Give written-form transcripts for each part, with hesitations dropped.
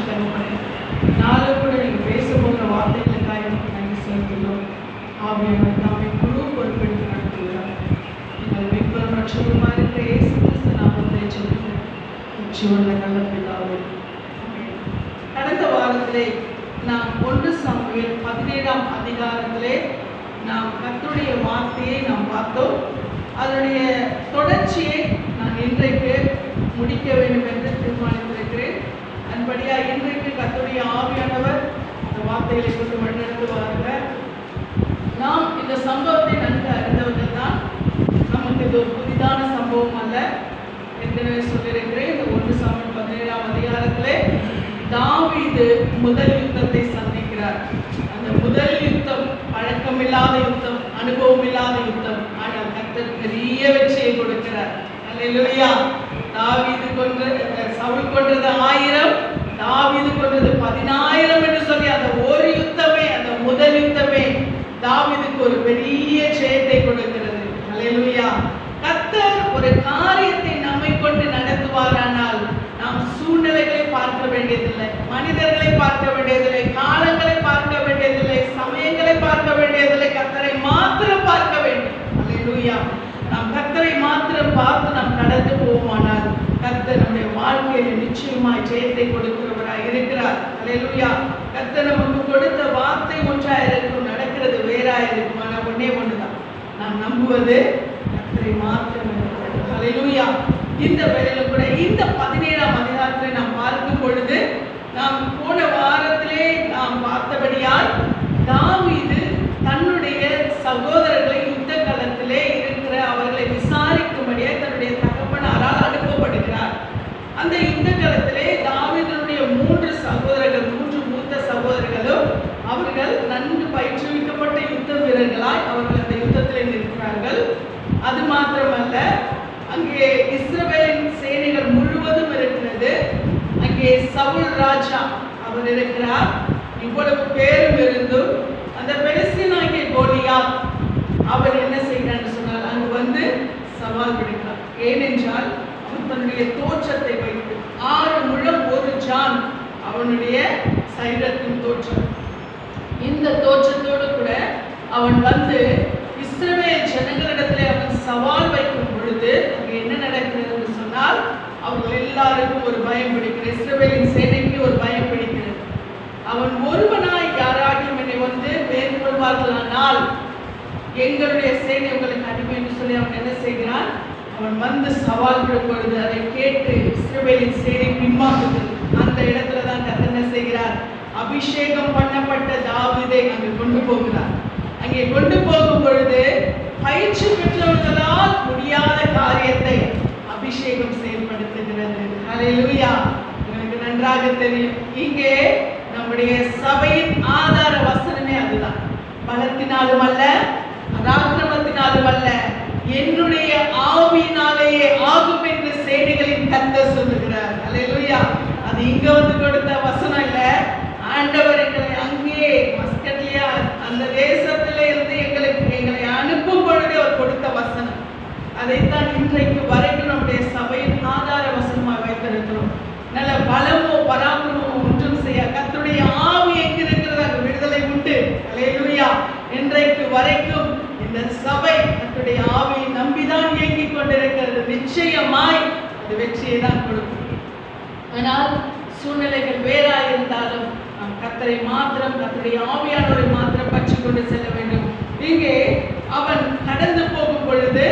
தகப்பனே, நாளும் கூட நீங்கள் பேச போகிற வார்த்தைகளுக்காக எனக்கு நன்றி செலுத்துகிறோம். ஆவியானவர் தாமே முழு பொறுப்பெடுத்து நடத்துகிறார். எங்கள் மீட்பரும் ரட்சகருமாய் இருக்கிற இயேசு கிறிஸ்து நாமத்திலே ஜெபிக்கிறேன். ஜீவனுள்ள நல்ல பிதாவே, ஆமென். கடந்த வாரத்திலே நாம் 1 சாமுவேல் 17ஆம் அதிகாரத்திலே நாம் கர்த்தருடைய வார்த்தையை நாம் பார்த்தோம். அதனுடைய தொடர்ச்சியை நான் இன்றைக்கு முடிக்க வேண்டும் என்று தீர்மானித்திருக்கிறேன். அன்படியா இன்றைக்கு கர்த்தருடைய ஆவியானவர் இந்த வார்த்தைகளை கொண்டு வழிநடத்துவார்கள். நாம் இந்த சம்பவத்தை நன்கு அறிந்தவர்கள் தான். நமக்கு இது ஒரு புதிதான சம்பவம் அல்ல. ஏற்கனவே சொல்லியிருக்கிறேன். இந்த 1 சாமுவேல் 17ஆம் அதிகாரத்திலே தாவீது முதல் யுத்தத்தை சந்திக்கிறார். அந்த முதல் யுத்தம் பழக்கமில்லாத யுத்தம், அனுபவம் இல்லாத யுத்தம். ஆனால் கர்த்தர் பெரிய வெற்றியை கொடுக்கிறார். அல்லேலூயா. தாவீது சவுல் கொன்றது 1000, தாவீது கொன்றது 10000 என்று சொல்லி அந்த ஒரு யுத்தமே, அந்த முதல் யுத்தமே தாவீதுக்கு ஒரு பெரிய ஜெயத்தை கொடுக்கிறது. அல்லேலூயா. கர்த்தர் ஒரு காரியத்தை நம்மை கொண்டு நடத்துவாரானால் நாம் சூழ்நிலைகளை பார்க்க வேண்டியதில்லை, மனிதர்களை பார்க்க வேண்டியதில்லை, காலங்களை பார்க்க வேண்டியதில்லை, சமயங்களை பார்க்க வேண்டியதில்லை. கர்த்தரை மாத்திரம் பார்க்க வேண்டும். அல்லேலூயா. நாம் கர்த்தரை மாத்திரம் பார்த்து நாம் நடந்து போவோமானால் கர்த்தர் நம்முடைய வாழ்க்கையில் நிச்சயமாய் ஜெயத்தை கொடுக்கிறவராய் இருக்கிறார். அல்லேலூயா. கர்த்தர் நமக்கு கொடுத்த வார்த்தை ஒன்றாக இருக்கும், நடக்கிறது வேறாக இருக்கும். ஆனால் ஒன்னே ஒன்றுதான், நாம் நம்புவது கர்த்தரை மாத்திரம். அல்லேலூயா. இந்த வேளையில கூட இந்த 17ஆம் அதிகாரத்தை நாம் பார்க்கும் பொழுது நாம் போன வாரத்திலே நாம் பார்த்தபடியால் தாவீது தன்னுடைய சகோதரர்களை யுத்த களத்திலே இருக்கிற அவர்களை விசாரிக்கும்படியாக தன்னுடைய தகப்பனாரால் அனுப்பப்படுகிறார். அந்த யுத்த களத்திலே தாவீதுடைய 3 சகோதரர்கள், 3 மூத்த சகோதரர்களும் அவர்கள் நன்கு பயிற்றுவிக்கப்பட்ட யுத்த வீரர்களாய் அவர்கள் அந்த யுத்தத்திலே நிற்கிறார்கள். அது மாத்திரமல்ல, அங்கே இஸ்ரவேலின் சேனைகள் முழுவதும் இருக்கிறது. அங்கே சவுல் ராஜா அவர் இருக்கிறார். இவ்வளவு பேரும் இருந்தும் அந்த பெலிஸ்தீனாகிய கோலியாத் அவர் என்ன செய்கிறார் சொன்னால் அங்கு வந்து சவால் விடுகிறார். ஏனென்றால் அவன் தன்னுடைய தோற்றத்தை வைத்து 6 முழம் 1 ஜான் அவனுடைய சரீரத்தின் தோற்றம். இந்த தோற்றத்தோடு கூட அவன் வந்து இஸ்ரவேல் ஜனங்களிடத்திலே அவன் சவால் வைக்கும் பொழுது அங்கே என்ன நடக்கிறது என்று சொன்னால் அவர்கள் எல்லாருக்கும் ஒரு பயம் பிடிக்கிறது. இஸ்ரவேலின் சேனைக்கு ஒரு பயம் பிடிக்கிறது. அவன் ஒருவனாய் யாராகியும் என்னை வந்து மேற்கொள்வார்களானால் எங்களுடைய சேனை உங்களுக்கு அடிமை என்று சொல்லி அவன் என்ன செய்கிறான், அவன் வந்து சவால் விடும் பொழுது அதை கேட்டு இஸ்ரவேலின் சேனை பின்வாங்குகிறது. அந்த இடத்துல தான் கர்த்தர் என்ன செய்கிறார், அபிஷேகம் பண்ணப்பட்ட தாவீதை அங்கே கொண்டு போகிறார். அங்கே கொண்டு போகும் பொழுது பயிற்சி பெற்றவர்களால் முடியாத காரியத்தை அபிஷேகம் செயல்படுத்துகிறது. அல்லேலூயா. எனக்கு நன்றாக தெரியும், இங்கே நம்முடைய சபையின் ஆதார வசனமே அதுதான். பலத்தினாலும் அல்ல, பராக்கிரமத்தினாலும் அல்ல, என்னுடைய ஆவியினாலேயே ஆகும் என்று சேனைகளின் கர்த்தர் சொல்லுகிறார். அல்லேலூயா. அது இங்க வந்து கொடுத்த வசனம் இல்ல, ஆண்டவர் எங்களை அங்கே மஸ்கட்லியா அந்த தேசத்திலே இருந்து எங்களை அனுப்பும் பொழுது அவர் கொடுத்த வசனம். அதைத்தான் இன்றைக்கு வரைக்கும் நம்முடைய சபையின் ஆதார வசனமாக வைத்திருக்கிறோம். நல்ல பலமோ பராக்கிரமோ ஒன்றும் செய்ய கர்த்தருடைய ஆவி எங்கிருக்கிறது அங்கு விடுதலை உண்டு. அல்லேலூயா. இன்றைக்கு வரைக்கும் இந்த சபை கர்த்தருடைய ஆவியை நம்பிதான் இயங்கிக் கொண்டிருக்கிறது. நிச்சயமாய் அது வெற்றியை தான் கொடுக்கும். ஆனால் சூழ்நிலைகள் வேறா இருந்தாலும் நாம் கர்த்தரை மாத்திரம், கர்த்தருடைய ஆவியானவரை மாத்திரம் பற்றி கொண்டு செல்ல வேண்டும். இங்கே அவன் கடந்து போகும் பொழுது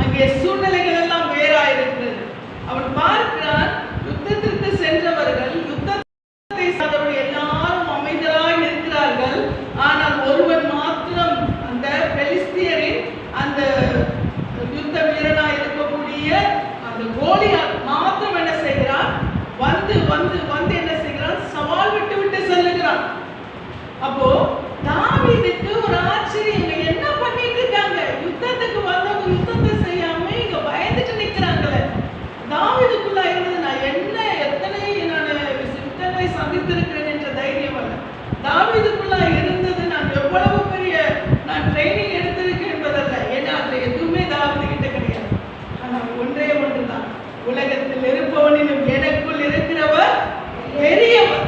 அங்கே சூழ்நிலைகள் எல்லாம் வேறா இருக்கிறது. அவன் பார்க்கிறான், யுத்தத்திற்கு சென்றவர்கள், யுத்தத்தை சாதவர்கள் எல்லாரும் அமைதலாய் இருக்கிறார்கள். ஆனால் ஒருவன் மாத்திரம் அந்த பெலிஸ்தியரின் அந்த யுத்த வீரனாய் இருக்கக்கூடிய அந்த கோலியாத் மாத்திரம் என்ன செய்கிறான், வந்து வந்து வந்து என்ன செய்கிறான், சவால் விட்டு விட்டு செல்லுகிறான். அப்போ தாவீதுக்கு ஒரு ஆச்சரியம், என்ன பண்ணிட்டு இருக்காங்க, யுத்தத்துக்கு வந்தவங்க யுத்தத்தை செய்யாம இங்க பயந்துட்டு நிக்கிறாங்களே. தாவீதுக்குள்ள இருந்தது நான் என்ன எத்தனை யுத்தங்களை சந்தித்திருக்கிறேன் என்ற தைரியம் அல்ல. தாவீதுக்குள்ள இருந்தது நான் எவ்வளவு பெரிய நான் ட்ரைனிங் எடுத்திருக்கேன் என்பதல்ல. ஏன்னா அதுல எதுவுமே தாவீது கிட்ட கிடையாது. ஆனால் ஒன்றே ஒன்றுதான், உலகத்தில் இருப்பவனிலும் எனக்குள் இருக்கிறவர் பெரியவர்.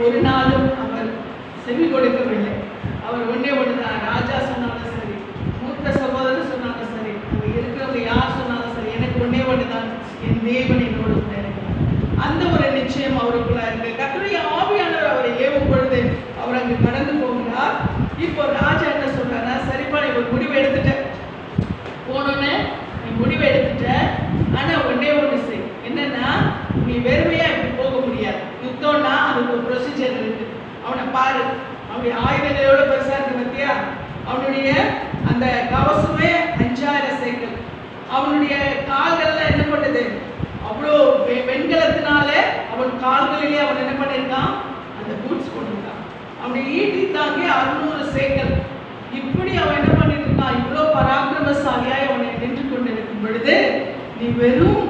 ஒரு நாளும் அவர் செவி கொடுக்கவில்லை. அவர் ஒன்றே ஒன்றுதான், ராஜா சொன்னாலும் சரி, மூத்த சகோதரர் சொன்னாலும் சரி, அங்கே இருக்கிறவங்க யார் சொன்னாலும் சரி, எனக்கு ஒன்றே ஒன்றுதான், என் தேவன் என்னோடு கூட இருக்கிறார். அந்த ஒரு நிச்சயம் அவருக்குள்ள இருக்கு. கர்த்தருடைய ஆவியானவர் அவரை ஏவும் பொழுது அவர் அங்கு கடந்து போகிறார். இப்போ ராஜா என்ன சொல்றாரா, சரிப்பா நீ ஒரு முடிவு எடுத்துட்ட, போனோன்னு நீ முடிவு எடுத்துட்ட, ஆனா ஒன்னே ஒன்று செய், என்னன்னா நீ வெறுமையா இப்படி போக முடியாது. யுத்தம்னா அதுக்கு ஒரு ப்ரொசீஜர் இருக்கு. அவனை பாரு, அவனுடைய ஆயுதங்கள் எவ்வளவு பெருசா இருக்கு பத்தியா? அவனுடைய அந்த கவசமே 5000 சேக்கல். அவனுடைய கால்கள்ல என்ன பண்ணுது, அவ்வளோ வெண்கலத்தினால அவன் கால்களிலே அவன் என்ன பண்ணியிருக்கான், அந்த பூட்ஸ் போட்டிருக்கான். அவனுடைய ஈட்டி தாங்கி 600 சேக்கல். இப்படி அவன் என்ன பண்ணிட்டு இருக்கான், இவ்வளோ பராக்கிரமசாலியாய் அவனை நின்று கொண்டிருக்கும் பொழுது நீ வெறும்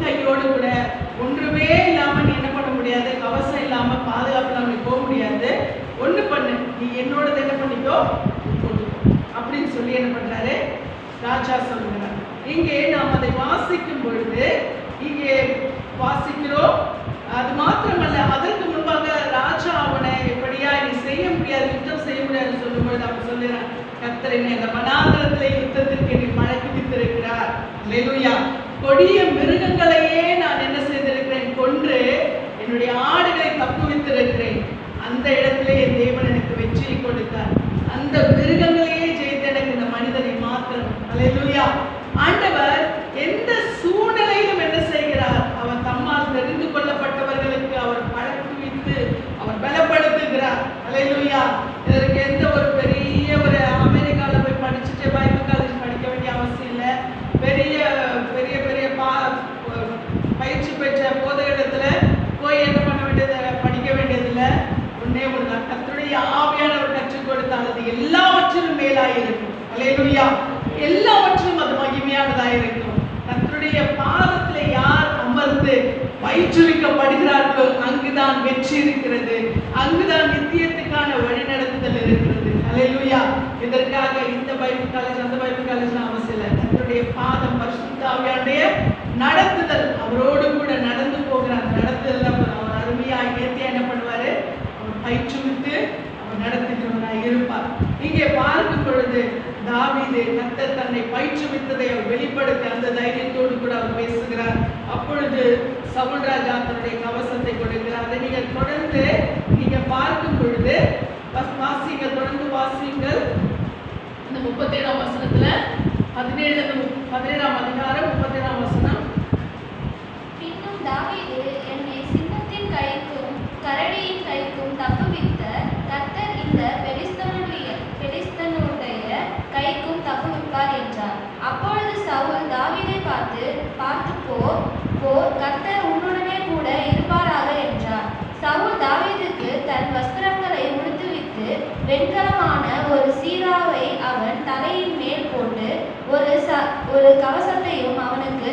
கையோடு கூட ஒன்றுமே இல்லாம நீ என்ன பண்ண முடியாது, கவசம் இல்லாம பாதுகாப்பு இல்லாம போக முடியாது. ஒண்ணு பண்ணு, நீ என்னோட என்ன பண்ணிக்கோ அப்படின்னு சொல்லி என்ன பண்றாரு ராஜா சொல்லுகிறார். இங்கே நாம் அதை வாசிக்கும் பொழுது இங்கே வாசிக்கிறோம். அது மாத்திரமல்ல, அதற்கு முன்பாக ராஜா அவனை எப்படியா நீ செய்ய முடியாது, யுத்தம் செய்ய முடியாதுன்னு சொல்லும் பொழுது அவன் சொல்லுறான், கர்த்தர் என்னை அந்த வனாந்திரத்திலே யுத்தத்திற்கு என்னை பழக்கி வைத்திருக்கிறார். அல்லேலூயா. கொடிய மிருகங்களையே நான் என்ன செய்திருக்கிறேன், கொன்று என்னுடைய ஆடுகளை தப்புவித்திருக்கிறேன். அந்த இடத்திலே என் தேவன் எனக்கு வெற்றியை கொடுத்தார். அந்த மிருகங்களையே ஜெயித்து எனக்கு இந்த மனிதனை மாத்திரம். அல்லேலூயா. ஆண்டவர் எந்த சூழ்நிலையிலும் என்ன செய்கிறார், அவர் தம்மால் தெரிந்து கொள்ளப்பட்டவர்களுக்கு அவர் பழக்குவித்து அவர் பலப்படுத்துகிறார். அல்லேலூயா. இதற்கு எந்த ஒரு பெரிய ஒரு அமெரிக்காவில் போய் படிச்சுட்டு பைபிள் காலேஜ் படிக்க வேண்டிய அவசியம் இல்லை. பெரிய பெரிய பெரிய பயிற்சி பெற்ற போதகத்துல போய் என்ன பண்ண வேண்டியது, படிக்க வேண்டியதில்லை. ஒன்னே ஒன்றுதான், கர்த்தருடைய ஆவியானவர் கற்றுக் கொடுத்தால் அது எல்லாவற்றிலும் மேலாயிருக்கும். அல்லேலூயா. எல்லாவற்றிலும் அது மகிமையானதாக இருக்கும். கர்த்தருடைய பாதத்துல யார் அமர்ந்து பயிற்றுவிக்கப்படுகிறார்களோ அங்குதான் வெற்றி இருக்கிறது, அங்குதான் நித்தியத்துக்கான வழிநடத்துதல் இருக்கிறது. அல்லேலூயா. இதற்காக இந்த பைபிள் காலேஜ் அந்த பைபிள் காலேஜ் அவசியம் இல்லை. கர்த்தருடைய பாதம், பரிசுத்த ஆவியானுடைய நடத்துதல், அவரோடு கூட நடந்து போகிறார். நடத்துதல் அவர் அருமையா இயற்கையா என்ன பண்ணுவாரு, அவர் பயிற்றுவித்து அவர் நடத்துகிறவராக இருப்பார். இங்கே பார்க்கும் பொழுது தாவீது கர்த்தர் தன்னை பயிற்றுவித்ததை அவர் வெளிப்படுத்தி அந்த தைரியத்தோடு கூட அவர் பேசுகிறார். அப்பொழுது சவுல் ராஜா தன்னுடைய கவசத்தை கொடுக்கிறார். அதை நீங்கள் தொடர்ந்து நீங்க பார்க்கும் பொழுது வாசிங்கள், தொடர்ந்து வாசிங்கள். இந்த 37ஆம் வசனத்துல 17ஆம் அதிகாரம் 37ஆம் வசனம். பின்னும் தாவீது என்னை சிங்கத்தின் கைக்கும் கரடியின் கைக்கும் தப்புவித்த கர்த்தர் இந்த பெலிஸ்தனுடைய கைக்கும் தப்புவிப்பார் என்றார். அப்பொழுது சவுல் தாவீதை பார்த்து போ, கர்த்தர் உன்னுடனே கூட இருப்பாராக என்றார். சவுல் தாவீதுக்கு தன் வஸ்திரங்களை உடுத்துவித்து வெண்கலமான ஒரு சீராவை அவன் தலையின் மேல் போட்டு ஒரு கவசத்தையும் அவனுக்கு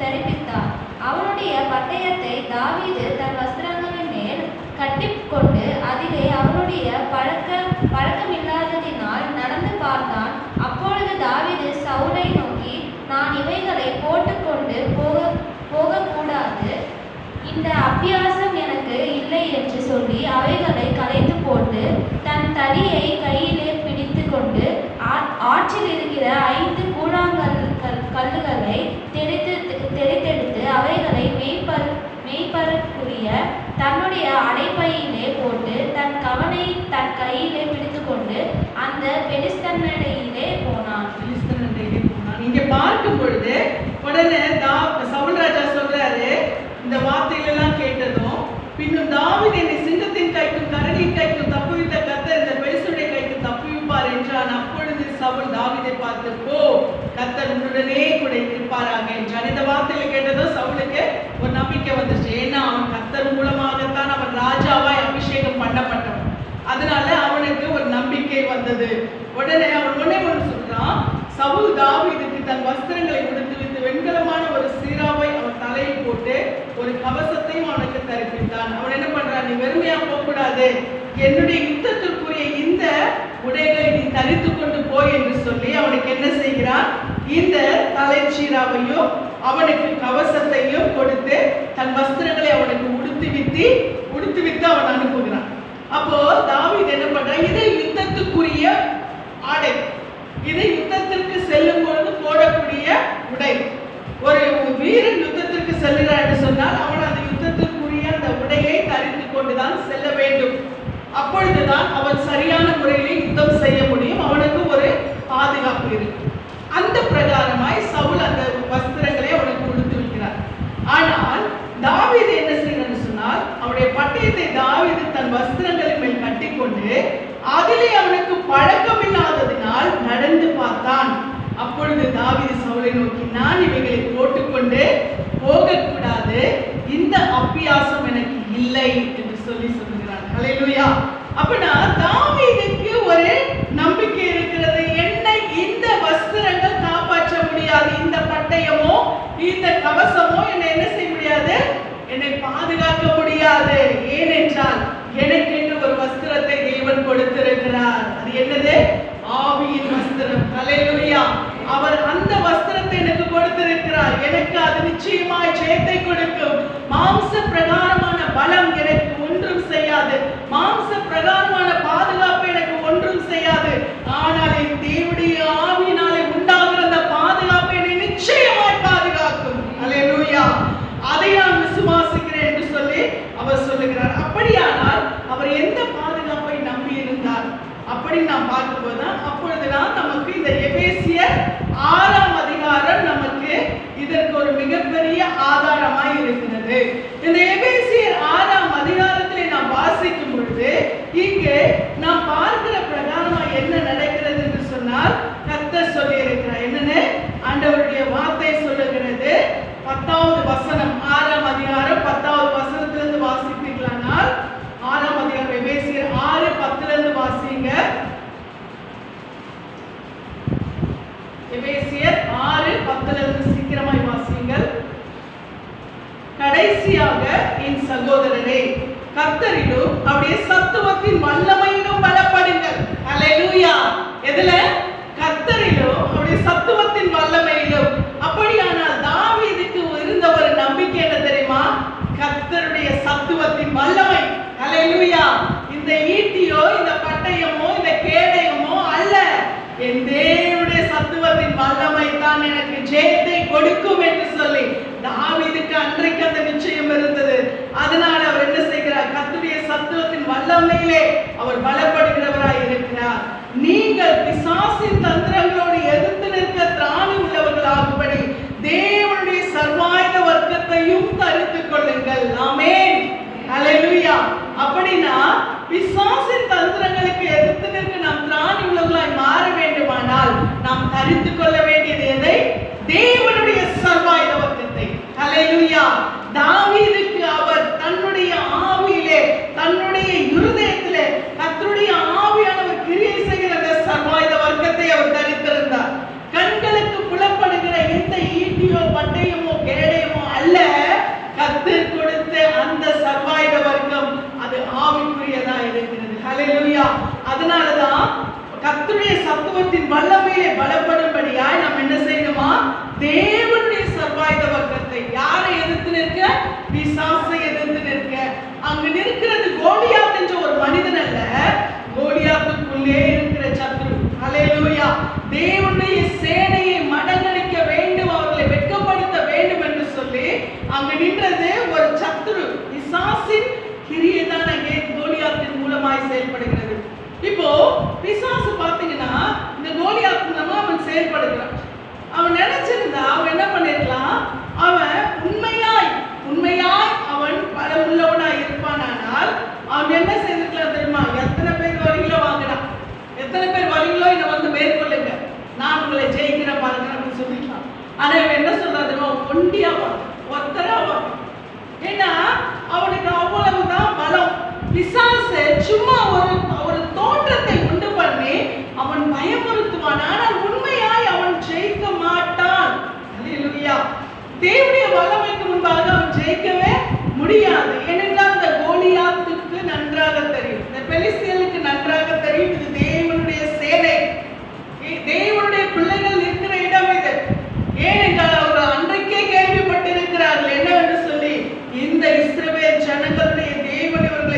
தரிப்பித்தார். அவனுடைய பட்டயத்தை தாவீது தன் வஸ்திரங்களின் மேல் கட்டிக்கொண்டு அதிலே அவனுடைய பழக்கமில்லாததினால் நடந்து பார்த்தான். அப்பொழுது தாவீது சவுலை நோக்கி, நான் இவைகளை போட்டுக்கொண்டு போகக்கூடாது, இந்த அபியாசம் எனக்கு இல்லை என்று சொல்லி அவைகளை களைந்து போட்டு தன் தடியை கையிலே பிடித்து கொண்டு ஆற்றில் இருக்கிற 5 கூழாங்கல்லுகளை தெரித்தெடுத்து அவைகளை மெய்ப்பருக்குரிய தன்னுடைய அடைப்பையிலே போட்டு தன் கவனை தன் கையிலே பிடித்து கொண்டு அந்த பெலிஸ்தனிடையிலே போனான். இங்க பார்க்கும் பொழுது உடனே சவுல் ராஜா சொல்றாரு, இந்த வார்த்தைகளெல்லாம் கேட்டதும், பின்னும் தாவீது என்னை சிங்கத்தின் கைக்கும் கரடியின் கைக்கும் தப்புவித்த கர்த்தர் இந்த பெலிஸ்தனுடைய கைக்கு தப்புவிப்பார் என்றான். அப்பொழுது சவுல் தாவீதை பார்த்து, போ, கர்த்தர் உன்னுடனே கூட இருப்பாராக என்றான். இந்த வார்த்தைகளை கேட்டதும் சவுலுக்கு ஒரு நம்பிக்கை வந்துச்சு. ஏன்னா அவன் கர்த்தர் மூலமாகத்தான் அவன் ராஜாவாய் அபிஷேகம் பண்ணப்பட்டவன். அதனால அவனுக்கு ஒரு நம்பிக்கை வந்தது. உடனே அவன் ஒன்று சொல்றான், சவுல் தாவீதுக்கு தன் வஸ்திரங்களை உடுத்துவித்து வெண்கலமான ஒரு சீராவை அவன் தலையில் போட்டு ஒரு கவசத்தையும் அவனுக்கு தரிப்பித்தான். அவன் என்ன பண்றான், நீ வெறுமையா போகக்கூடாது, என்னுடைய யுத்தத்திற்குரிய இந்த உடைகளை நீ தரித்து கொண்டு போய் என்று சொல்லி அவனுக்கு என்ன செய்கிறான், இந்த தலைச்சீராவையும் அவனுக்கு கவசத்தையும் கொடுத்து தன் வஸ்திரங்களை அவனுக்கு உடுத்துவித்து விட்டு அவன் அனுப்புகிறான். அப்போ தாவீது என்ன பண்றான்? இது யுத்தத்துக்குரிய ஆடை, இது யுத்தத்திற்கு செல்லும் பொழுது போடக்கூடிய உடை. ஒரு வீரன் யுத்தத்திற்கு செல்கிறான் என்று சொன்னால் அவன் அந்த யுத்தத்திற்குரிய அந்த உடையை தரித்து கொண்டுதான் செல்ல வேண்டும். அப்பொழுதுதான் அவன் சரியான முறையில் யுத்தம் செய்ய முடியும். அவனுக்கு ஒரு பாதுகாப்பு இருக்கு. அந்த பிரகாரமாய் சவுல் அந்த வஸ்திரங்களை அவனுக்கு கொடுத்து விடுகிறார். ஆனால் தாவீது என்ன செய்யணும்னு சொன்னால் அவனுடைய பட்டயத்தை தாவீது தன் வஸ்திரங்களின் மேல் கட்டிக்கொண்டு அதிலே அவனுக்கு பழக்கமில்லாததினால் நடந்து பார்த்தான். அப்பொழுது தாவீது சவுலை நோக்கி, நான் இவைகளை போட்டுக்கொண்டு போகக்கூடாது, இந்த அபியாசம் எனக்கு இல்லை என்று சொல்லுகிறான். ஹல்லேலூயா. அப்படின்னா தாவீதுக்கு ஒரு நம்பிக்கை இருக்கிறது. என்னை இந்த வஸ்திரங்கள் காப்பாற்ற முடியாது, இந்த பட்டயமோ இந்த கவசமோ என்னை என்ன செய்ய முடியாது, என்னை பாதுகாக்க முடியாது. ஏனென்றால் எனக்கு என்று ஒரு வஸ்திரத்தை தேவன் கொடுத்திருக்கிறார். அது என்னது? ஆவியின் வஸ்திரம். ஹல்லேலூயா. அவர் அந்த வஸ்திரத்தை எனக்கு கொடுத்திருக்கிறார். எனக்கு அது நிச்சயமாய் ஜெயத்தை கொடுக்கும். மாம்ச பிரகாரமான பலம் எனக்கு ஒன்றும் செய்யாது, மாம்ச பிரகாரமான பாதுகாப்பு எனக்கு ஒன்றும் செய்யாது. ஆனால் என் தேவனுடைய ஆவியினாலே உண்டாகிற அந்த பாதுகாப்பு என்னை நிச்சயமாய் பாதுகாக்கும். ஹல்லேலூயா. அதை நான் விசுவாசிக்கிறேன் என்று சொல்லி அவர் சொல்லுகிறார். அப்படியானால் அவர் எந்த பாதுகாப்பை நம்பி இருந்தார் அப்படி நாம் பார்க்கும்போதுதான் அப்பொழுதுதான் நமக்கு இந்த எபேசியர் 6ஆம் அதிகாரம் நமக்கு இதற்கு ஒரு மிகப்பெரிய ஆதாரமாய் இருக்கிறது. இந்த எபேசியர் 6ஆம் அதிகாரத்திலே நாம் வாசிக்கும் பொழுது இங்கே நாம் பார்க்கிற பிரகாரமாக என்ன நடக்கிறது என்று சொன்னால் கர்த்தர் சொல்லி இருக்கிறார். என்னன்னு ஆண்டவருடைய வார்த்தை சொல்லுகிறது. 10வது வசனம், 6ஆம் அதிகாரம் 10வது வசனத்திலிருந்து வாசிப்பீர்களானால் 6ஆம் அதிகாரம் எபேசியர் 6:10 வாசிங்க. எபேசியர் 6:10 சீக்கிரமாய் வாசியுங்கள். கடைசியாக என் சகோதரரே, கர்த்தரிலும் அவருடைய சத்துவத்தின் வல்லமையிலும் பலப்படுங்கள். ஹல்லேலூயா. எதுல? கர்த்தரிலும் அவருடைய சத்துவத்தின் வல்லமையிலும். அப்படியானால் தாவீதுக்கு இருந்த ஒரு நம்பிக்கை என்ன தெரியுமா? கர்த்தருடைய சத்துவத்தின் வல்லமை. ஹல்லேலூயா. இந்த ஈட்டியோ இந்த பட்டயமோ இந்த கேடயமோ அல்ல, என் தேவனுடைய சத்துவத்தின் வல்லமை தான் எனக்கு ஜெயத்தை கொடுக்கும் என்று சொல்லி தாவீதுக்கு அன்றைக்கு அந்த நிச்சயம் இருந்தது. அதனால அவர் என்ன செய்கிறார்? கர்த்தருடைய சத்துவத்தின் வல்லமையிலே அவர் பலப்படுகிறவராய் இருக்கிறார். நீங்கள் பிசாசின் தந்திரங்களோடு எதிர்த்து நிற்க திராணி உள்ளவர்களாகும்படி தேவனுடைய சர்வாயுத வர்க்கத்தையும் தரித்துக் கொள்ளுங்கள். ஆமென். ஹல்லேலூயா. அப்படின்னா பிசாசின் தந்திரங்களுக்கு எதிர்த்து நிற்க நாம் திராணி உள்ளவர்களாய் மாற வேண்டுமானால் நாம் தரித்துக் கொள்ள வேண்டியது எதை? தேவனுடைய சர்வாயுத வர்க்கத்தை. ஹல்லேலூயா. தாவீதுக்கு அவர் தன்னுடைய ஆவியிலே தன்னுடைய இருதயத்திலே கர்த்தருடைய ஆவியானவர் கிரியை செய்கிற அந்த சர்வாயுத வர்க்கத்தை அவர் தரித்திருந்தார். கண்களுக்கு புலப்படுகிற எந்த ஈட்டியோ பட்டயமோ கேடயமோ அல்ல, கர்த்தர் கொடுத்த அந்த சர்வாயுத வர்க்கம் அது ஆவிக்குரியதா இருக்கிறது. ஹல்லேலூயா. அதனாலதான் கர்த்தருடைய சத்துவத்தின் வல்லமையிலே பலப்படும்படியாய் நாம் என்ன செய்யணுமா? தேவனுடைய சர்வாயுத வர்க்கத்தை. யாரை எதிர்த்து நிற்க? பிசாசை எதிர்த்து நிற்க. அங்கு நிற்கிறது கோலியாத் என்ற ஒரு மனிதன் அல்ல, கோலியாத்துக்குள்ளே இருக்கிற சத்துரு. ஹல்லேலூயா. தேவனுடைய சேனையை மடங்கடிக்க வேண்டும், அவர்களை வெட்கப்படுத்த வேண்டும் என்று சொல்லி அங்கு நின்றது ஒரு சத்துரு. பிசாசின் கிரியை தான் அங்கே கோலியாத்தின் மூலமாய் செயல்படுகிறது. இப்போ பிசாசு பாத்தீங்கன்னா இந்த கோலியாத் மூலமா அவன் செயல்படுகிறான். அவன் நினைச்சிருந்தா அவன் என்ன பண்ணிருக்கலாம்? அவன் உண்மையாய் அவன் பலமுள்ளவனாய் இருப்பானால் அவன் என்ன செய்திருக்கலாம் தெரியுமா? எத்தனை பேர் வரீங்களோ வாங்கலாம், எத்தனை பேர் வரீங்களோ என்னை வந்து மேற்கொள்ளுங்க, நான் உங்களை ஜெயிக்கிறேன் பாருங்க அப்படின்னு சொல்லிக்கலாம். ஆனா அவன் என்ன சொல்றாருமா? ஒண்டியா வாங்க, ஒத்தரா வாங்க. ஏன்னா அவனுக்கு அவ்வளவுதான் பலம். பிசாசு சும்மா ஒரு தோற்றத்தை உண்டு பண்ணி அவன் பயமுறுத்துவான். ஆனால் உண்மையாய் அவன் ஜெயிக்க மாட்டான். ஹல்லேலூயா. தேவனுடைய வல்லமைக்கு முன்பாக அவன் ஜெயிக்கவே முடியாது. ஏனென்றால் இந்த கோலியாத்துக்கு நன்றாக தெரியும், இந்த பெலிஸ்தியர்களுக்கு நன்றாக தெரியும், இது தேவனுடைய சேனை, தேவனுடைய பிள்ளைகள் இருக்கிற இடம் இது. ஏனென்றால் அவர்கள் அன்றைக்கே கேள்விப்பட்டிருக்கிறார்கள் என்னவென்று சொல்லி, இந்த இஸ்ரவேல் ஜனங்களுடைய தேவன் இவர்களை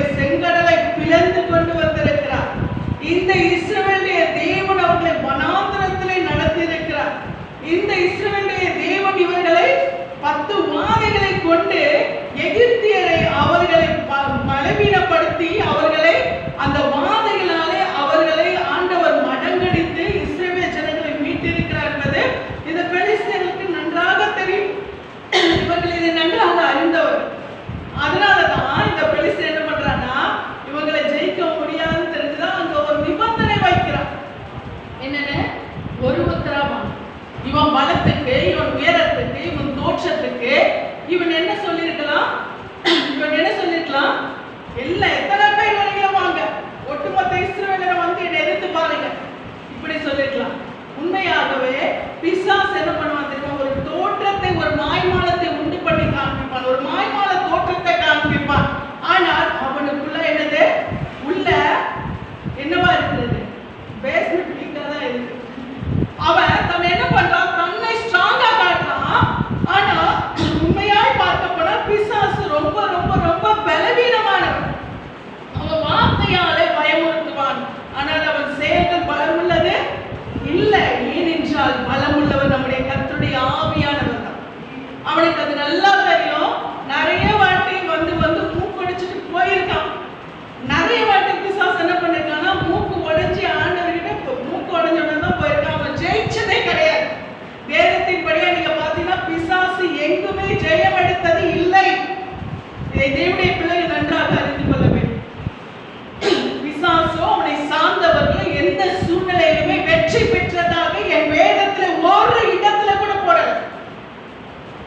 இல்லை. ஏனென்றால் பலம் உள்ளவர் நம்முடைய கர்த்தருடைய ஆவியானவர் தான். அவனுக்கு அது நல்லா தெரியும். நிறைய வாட்டி வந்து மூக்கொடைச்சிட்டு போயிருக்கான். நிறைய வாட்டி பிசாசு என்ன பண்ணிருக்கான்னா, மூக்கு உடைஞ்சி ஆண்டவர்கிட்ட மூக்கு உடைஞ்சோட தான் போயிருக்கான். அவன் ஜெயிச்சதே கிடையாது. வேதத்தின்படியா நீங்க பாத்தீங்கன்னா பிசாசு எங்குமே ஜெயம் எடுத்தது இல்லை. இதை தேவனுடைய பிள்ளைகள் நன்றாக அறிந்து கொள்ள வேண்டும். பிசாசோ அவனை சார்ந்தவர்கள் எந்த சூழ்நிலையிலுமே வெற்றி பெற்றதாக என் வேதத்துல ஒரு இடத்துல கூட போடல.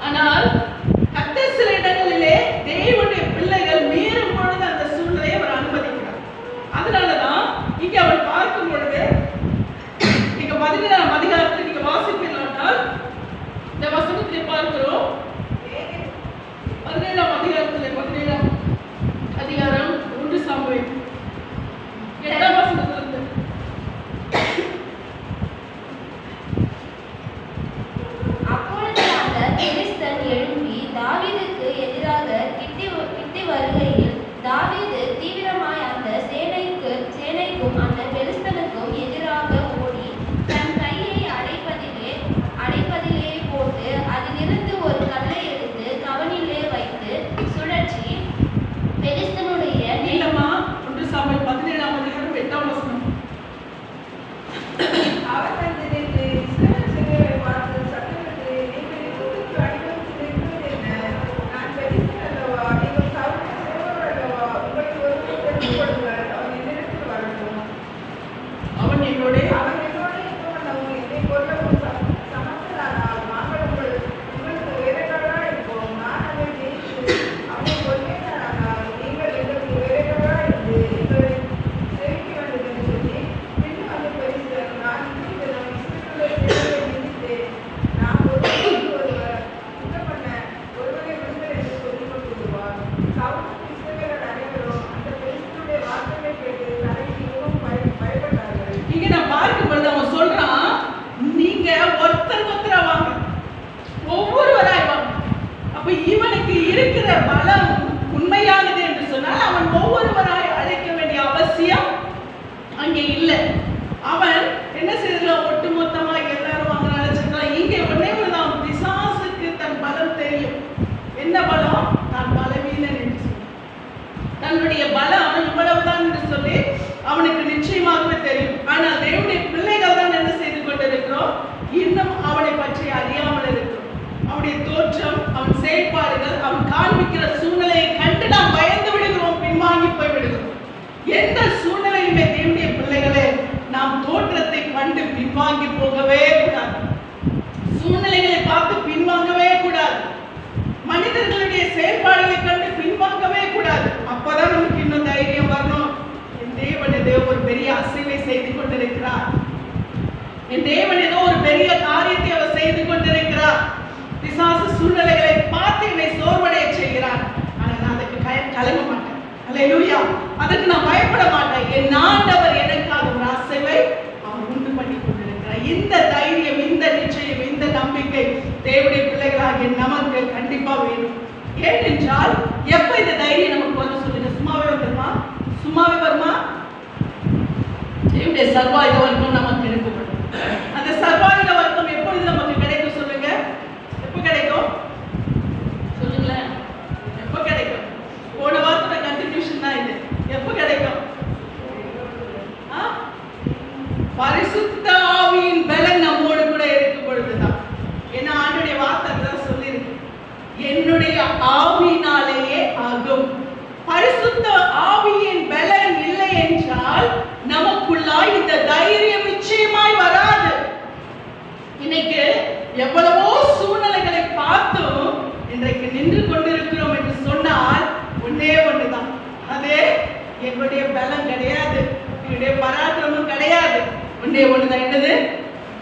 ஆனால் கர்த்தர் சில இடங்களிலே தேவனுடைய பிள்ளைகள் மீறும் பொழுது அந்த சூழ்நிலையை அவர் அனுமதிக்கிறார். அதனாலதான் இங்க அவர் பார்க்கும் பொழுது நீங்க 17ஆம் அதிகாரத்தில் நீங்க வாசிப்பீர்களானால் இந்த வசனத்தை பார்க்கிறோம். 17ஆம் அதிகாரத்தில் 17ஆம் அதிகாரம் 1 சாமுவேல் 8ஆம் வசனத்திலிருந்து அப்பொழுது அந்த பெலிஸ்தன் எழும்பி தாவீதுக்கு எதிராக கிட்டி வருகையில் தாவீது தீவிரமாய் அந்த சேனைக்கும் அந்த பெலிஸ்தனுக்கும் எதிராக ஓடி தன் கையை அடைப்பதிலே போட்டு அதிலிருந்து ஒரு கல்லை எடுத்து கவனிலே வைத்து சுழற்றி பெலிஸ்தனுடைய நீளமா 1 சாமுவேல் 17ஆம் அதிகாரம் 8ஆம் வசனம். அவன் என்னோட இவனுக்கு இருக்கிற பலம் உண்மையானது என்று சொன்னால் அவன் ஒவ்வொருவராய் அழைக்க வேண்டிய அவசியம் அங்கே இல்லை. அவன் என்ன செய்யலாம், ஒட்டுமொத்தமா எல்லாரும் அவங்க அழைச்சிருக்கலாம். இங்கே ஒன்னே ஒண்ணுதான், பிசாசுக்கு தன் பலம் தெரியும். என்ன பலம்? தான் பலவீனன் என்று சொல்லி தன்னுடைய பலம் இவ்வளவுதான் என்று சொல்லி அவனுக்கு நிச்சயமாகவே தெரியும். ஆனால் தேவனுடைய பிள்ளைகள் தான் என்ன செய்து கொண்டிருக்கிறோம், இன்னும் அவனை பற்றி அறியாமல் இருக்கிறோம். அவனுடைய தோற்றம், அவன் செயல்பாடுகள், அவன் காண்பிக்கிற சூழ்நிலையை கண்டு நாம் பயந்து விடுகிறோம், பின்வாங்கி போய் விடுகிறோம். எந்த சூழ்நிலையுமே தேவனுடைய பிள்ளைகளே நாம் தோற்றத்தை கண்டு பின்வாங்கி போகவே கூடாது. சூழ்நிலைகளை பார்த்து பின்வாங்கவே கூடாது. மனிதர்களுடைய செயல்பாடுகளை கண்டு பின்வாங்கவே கூடாது. அப்பதான் நமக்கு இன்னும் தைரியம் வரணும். என் தேவன் ஏதோ ஒரு பெரிய அசைவை செய்து கொண்டிருக்கிறார், என் தேவன் ஏதோ ஒரு பெரிய காரியத்தை அவர் செய்து கொண்டிருக்கிறார். பிசாசு சூழ்நிலைகளை பார்த்து என்னை சோர்வடைய செய்கிறார். ஆனால் நான் அதுக்கு கலங்க மாட்டேன். அல்லேலூயா. அதுக்கு நான் பயப்பட மாட்டேன். என் ஆண்டவர் எனக்காக ஒரு அசைவை அவர் உண்டு பண்ணி கொண்டிருக்கிறார். இந்த தைரியம், இந்த நிச்சயம், இந்த நம்பிக்கை தேவனுடைய பிள்ளைகளாகிய நமக்கு கண்டிப்பா வேணும். ஏனென்றால் எப்ப இந்த தைரியம் நமக்கு வரும் சொல்லுங்க? சும்மாவே வருமா? சும்மாவே வருமா? தேவனுடைய சர்வாயுத வர்க்கம் நமக்கு எடுக்கப்படும். அந்த சர்வாயுத வர்க்கம் எப்பொழுது நமக்கு கிடைக்கும் சொல்லுங்க? எப்ப கிடைக்கும் சொல்லுங்களேன்? எப்ப கிடைக்கும்? போன வாரத்தோட கண்டினியூஷன் தான் இது. எப்ப கிடைக்கும்? பரிசுத்த ஆவியின் பலன் நம்மோடு கூட இருக்கும் பொழுதுதான். ஏன்னா ஆண்டுடைய வார்த்தை தான் சொல்லியிருக்கு, என்னுடைய ஆவியினாலேயே ஆகும். பரிசுத்த ஆவியின் பலன் இல்லை என்றால் நமக்குள்ளாய் இந்த தைரியம் நிச்சயமாய் வராது. இன்னைக்கு எவ்வளவோ சூழ்நிலைகளை பார்த்தும் இன்றைக்கு நின்று கொண்டிருக்கிறோம் என்று சொன்னால் ஒன்னே ஒண்ணுதான், அதே எங்களுடைய பலம் கிடையாது, என்னுடைய பராக்கிரமம் கிடையாது. ஒன்னே ஒண்ணுதான், என்னது?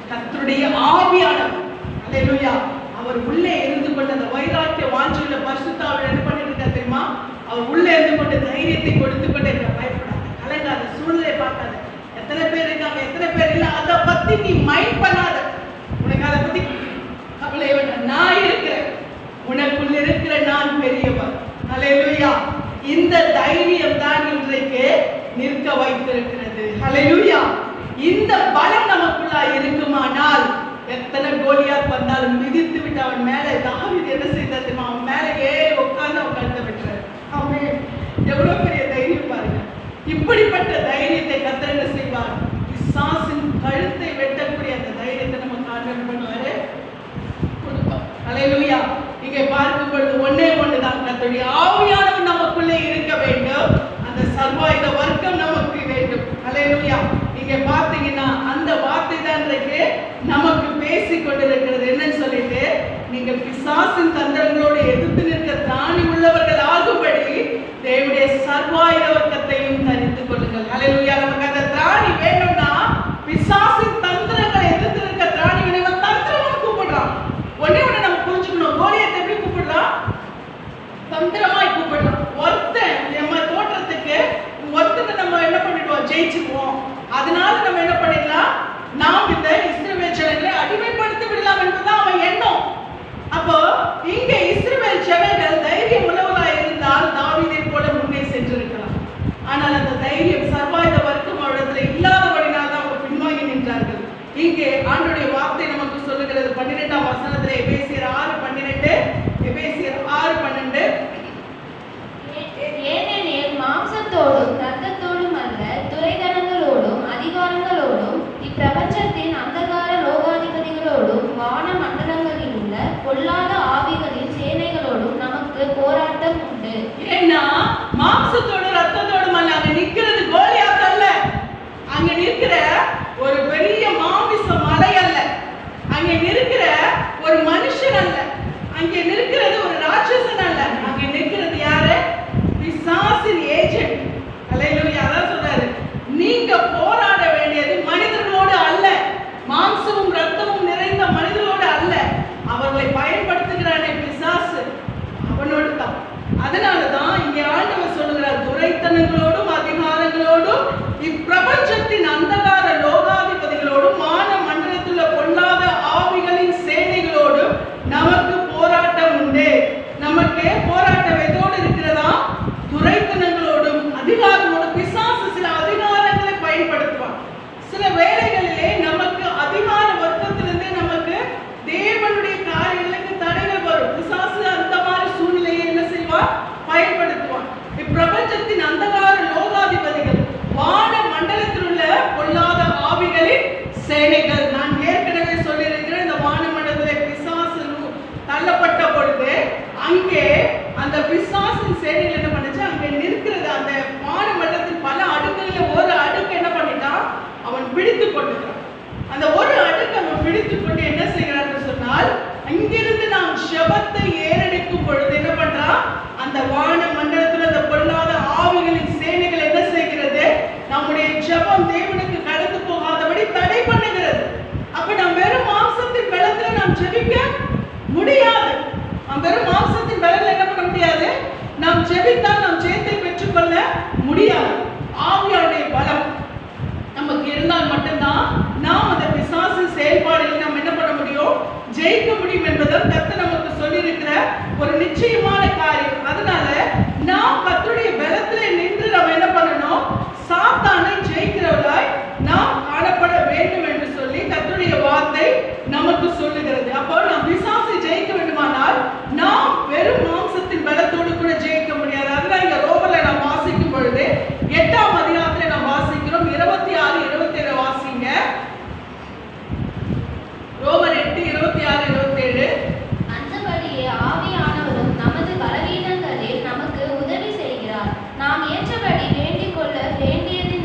கர்த்தருடைய ஆவியானவர். அல்லேலூயா. அவர் உள்ளே இருந்து கொண்டு அந்த வைராக்கிய வாஞ்சையுள்ள பரிசுத்த ஆவியை என்ன பண்ணிட்டு இருக்கா தெரியுமா? அவர் உள்ளே இருந்து கொண்டு தைரியத்தை கொடுத்து கொண்டே இருக்க. பயப்படாத, கலங்காத, சூழ்நிலை பார்க்காத. எத்தனை பேர் இருக்காங்க, எத்தனை பேர் இல்லை, அதை பத்தி நீ மைண்ட் பண்ணாத. உனக்கு அதை பத்தி கவலை வேண்டாம். நான் இருக்கிறேன், உனக்குள் இருக்கிற நான் பெரியவர். அல்லேலூயா. இந்த தைரியம் தான் இன்றைக்கு நிற்க வைத்திருக்கிறது. அல்லேலூயா. இந்த பலம் நமக்குள்ளா இருக்குமா எத்தனை கோலியாத் வந்தாலும் மிதித்து விட்டு அவன் மேலே தாவீது என்ன செய்தார் தெரியுமா? அவன் மேலே ஏறி உட்கார்ந்து அவன் கழுத்தை வெட்டுறாரு. அவன் எவ்வளவு பெரிய தைரியம் பாருங்க. இப்படிப்பட்ட தைரியத்தை கர்த்தர் என்ன செய்வார்? பிசாசின் கழுத்தை வெட்டக்கூடிய அந்த தைரியத்தை நம்ம காரணம் பண்ணுவாரு, கொடுப்பார். அல்லேலூயா. இங்கே பார்க்கும் பொழுது ஒன்னே ஒண்ணுதான், கர்த்தருடைய ஆவியானவர் நமக்குள்ளே இருக்க வேண்டும். அந்த சர்வாயுத வர்க்கம் நமக்கு வேண்டும். அல்லேலூயா. இங்கே பார்த்தீங்கன்னா அந்த வார்த்தை தான் இன்றைக்கு நமக்கு பேசி கொண்டிருக்கிறது. என்னன்னு சொல்லிட்டு, நீங்கள் பிசாசின் தந்திரங்களோடு எதிர்த்து நிற்க திராணி உள்ளவர்கள் ஆகும்படி தேவனுடைய சர்வாயுத வர்க்கத்தையும் தரித்து கொள்ளுங்கள். அல்லேலூயா. நமக்கு அந்த திராணி வேணும்னா பிசாசின் தந்திரங்களை எதிர்த்து நிற்க திராணி வேணும். தந்திரமா கூப்பிடுறான். ஒன்னே ஒண்ணு நம்ம புரிஞ்சுக்கணும். கோலியாத்தை எப்படி கூப்பிடுறான்? தந்திரமாய் கூப்பிடுறான். ஒருத்தன் நம்ம தோற்றத்துக்கு ஒருத்தனை நம்ம என்ன பண்ணிடுவோம்? ஜெயிச்சுக்குவோம். அதனால நம்ம என்ன பண்ணிடலாம்? நாம் இந்த இஸ்ரவேல் ஜனங்களை அடிமைப்படுத்தி விடலாம் என்பதுதான் அவன் எண்ணம். அப்போ இங்க இஸ்ரவேல் ஜனங்கள் தைரியம் உள்ளவர்களாக இருந்தால் தாவீதை போல முன்னே சென்றிருக்கலாம். ஆனால் அந்த தைரியம் சர்வாயுத வர்க்கம் அவரிடத்துல இல்லாதபடினால் தான் அவங்க பின்வாங்கி நின்றார்கள். இங்கே ஆண்டவருடைய வார்த்தை நமக்கு சொல்லுகிறது 12ஆம் வசனத்திலே, எபேசியர் 6:12, எபேசியர் 6:12, ஏனெனில் மாம்சத்தோடும் இரத்தத்தோடும் அல்ல, துரைதனங்களோடும் அதிகாரங்களோடும் இப்பிரபஞ்சத்தின் அந்தகார லோகாதிபதிகளோடும் வான மண்டலங்களில் உள்ள பொல்லாத ஆவிகளின் சேனைகளோடும் நமக்கு போராட்டம் உண்டு. ஏன்னா மாம்சத்தோடும் ரத்தத்தோடும் அல்ல, அங்க நிக்கிறது கோலியாத் அல்ல, அங்க நிற்கிற ஒரு பெரிய மாமிச மலை அல்ல, அங்க நிற்கிற ஒரு மனுஷன் அல்ல, அங்கே நிற்கிறது ஒரு ராட்சசன் அல்ல, அங்க நிற்கிறது யாரு? பிசாசின் ஏஜென்ட். அல்லேலூயா. அதான் சொல்றாரு, நீங்க போராட வேண்டியது மனிதர்களோடு அல்ல, மாம்சமும் ரத்தமும் நிறைந்த மனிதர்களோடு அல்ல, அவர்களை பயன்படுத்துகிறானே பிசாசு, அவனோடு தான். அதனாலதான் இங்கே ஆண்டவர் சொல்லுகிறார், துரைத்தனங்களோடும் அதிகாரங்களோடும் இப்பிரபஞ்சத்தின் அந்தகார லோகாதிபதிகளோடும் வான மண்டலத்தில் பொல்லாத ஆவிகளின் சேனைகளோடும் நமக்கு போராட்டம் உண்டு. நமக்கு போராட்டம் எதோடு இருக்கிறதா? துரைத்தனங்களோடும் அதிகாரங்களோடும். பிசாசு சில அதிகாரங்களை பயன்படுத்துவான். சில வேளைகளிலே நமக்கு அதிகார வர்க்கத்திலிருந்தே நமக்கு தேவனுடைய காரியங்களுக்கு தடைகள் வரும். பிசாசு அந்த மாதிரி சூழ்நிலையை என்ன செய்வான்? பயன்படுத்துவான். இப்பிரபஞ்சத்தின் அந்தகார லோகாதிபதிகள், வான மண்டலத்தில் உள்ள பொல்லாத ஆவிகளின் சேனைகள். நான் ஏற்கனவே சொல்லியிருக்கிறேன், இந்த வான மண்டலத்தில் பிசாசு தள்ளப்பட்ட பொழுது அங்கே அந்த பிசாசின் சேனைகள் என்ன பண்ணுச்சு? அங்கே நிற்கிறது அந்த வான மண்டலத்தில் பல அடுக்குகளில் ஒரு அடுக்கு என்ன பண்ணிட்டான்? அவன் பிடித்து கொண்டுகிறான். அந்த ஒரு அடுக்கு அவன் பிடித்து கொண்டு என்ன செய்கிறான்னு சொன்னால், அங்கிருந்து நாம் ஜெபத்தை ஏறெடுக்கும் பொழுது என்ன பண்றான்? அந்த வான மண்டலத்தில் அந்த பொல்லாத ஆவிகளின் சேனைகள் என்ன செய்கிறது? நம்முடைய ஜெபம் தேவனுக்கு கடந்து போகாதபடி தடை பண்ணுகிறது. அப்ப நாம் வெறும் மாம்சத்தின் பலத்துல நாம் ஜெபிக்க முடியாது. நாம் வெறும் மாம்சத்தின் பலத்துல என்ன பண்ண முடியாது? நாம் ஜெபித்தால் நாம் ஜெயத்தை பெற்றுக்கொள்ள முடியாது. ஆவியானுடைய பலம் நமக்கு இருந்தால் மட்டும்தான் நாம் அந்த பிசாசின் செயல்பாடுகளை நாம் என்ன பண்ண முடியும்? ஜெயிக்க முடியும் என்பதும் கர்த்தர் நமக்கு சொல்லியிருக்கிற ஒரு நிச்சயமான காரியம். அதனால நாம் கர்த்தருடைய பலத்திலே நின்று நாம் என்ன பண்ணணும்? சாத்தானை ஜெயிக்கிறவர்களாய் நாம் காணப்பட வேண்டும் என்று சொல்லி கர்த்தருடைய வார்த்தை நமக்கு சொல்லுகிறது. அப்போ நாம் பிசாசை ஜெயிக்க வேண்டுமானால் நாம் வெறும் மாம்சத்தின் பலத்தோடு கூட ஜெயிக்க முடியாது. அதனால இங்க ரோமர்ல நாம் வாசிக்கும் பொழுது 8ஆம் அதிகாரத்தில் நாம் வாசிக்கிறோம். 26, 27 வாசிங்க. ரோமர் 8, 26, 27. அந்தபடியே ஆவியானவரும் நமது பலவீனங்களில் நமக்கு உதவி செய்கிறார். நாம் ஏற்றபடி வேண்டிக் கொள்ள வேண்டியதின்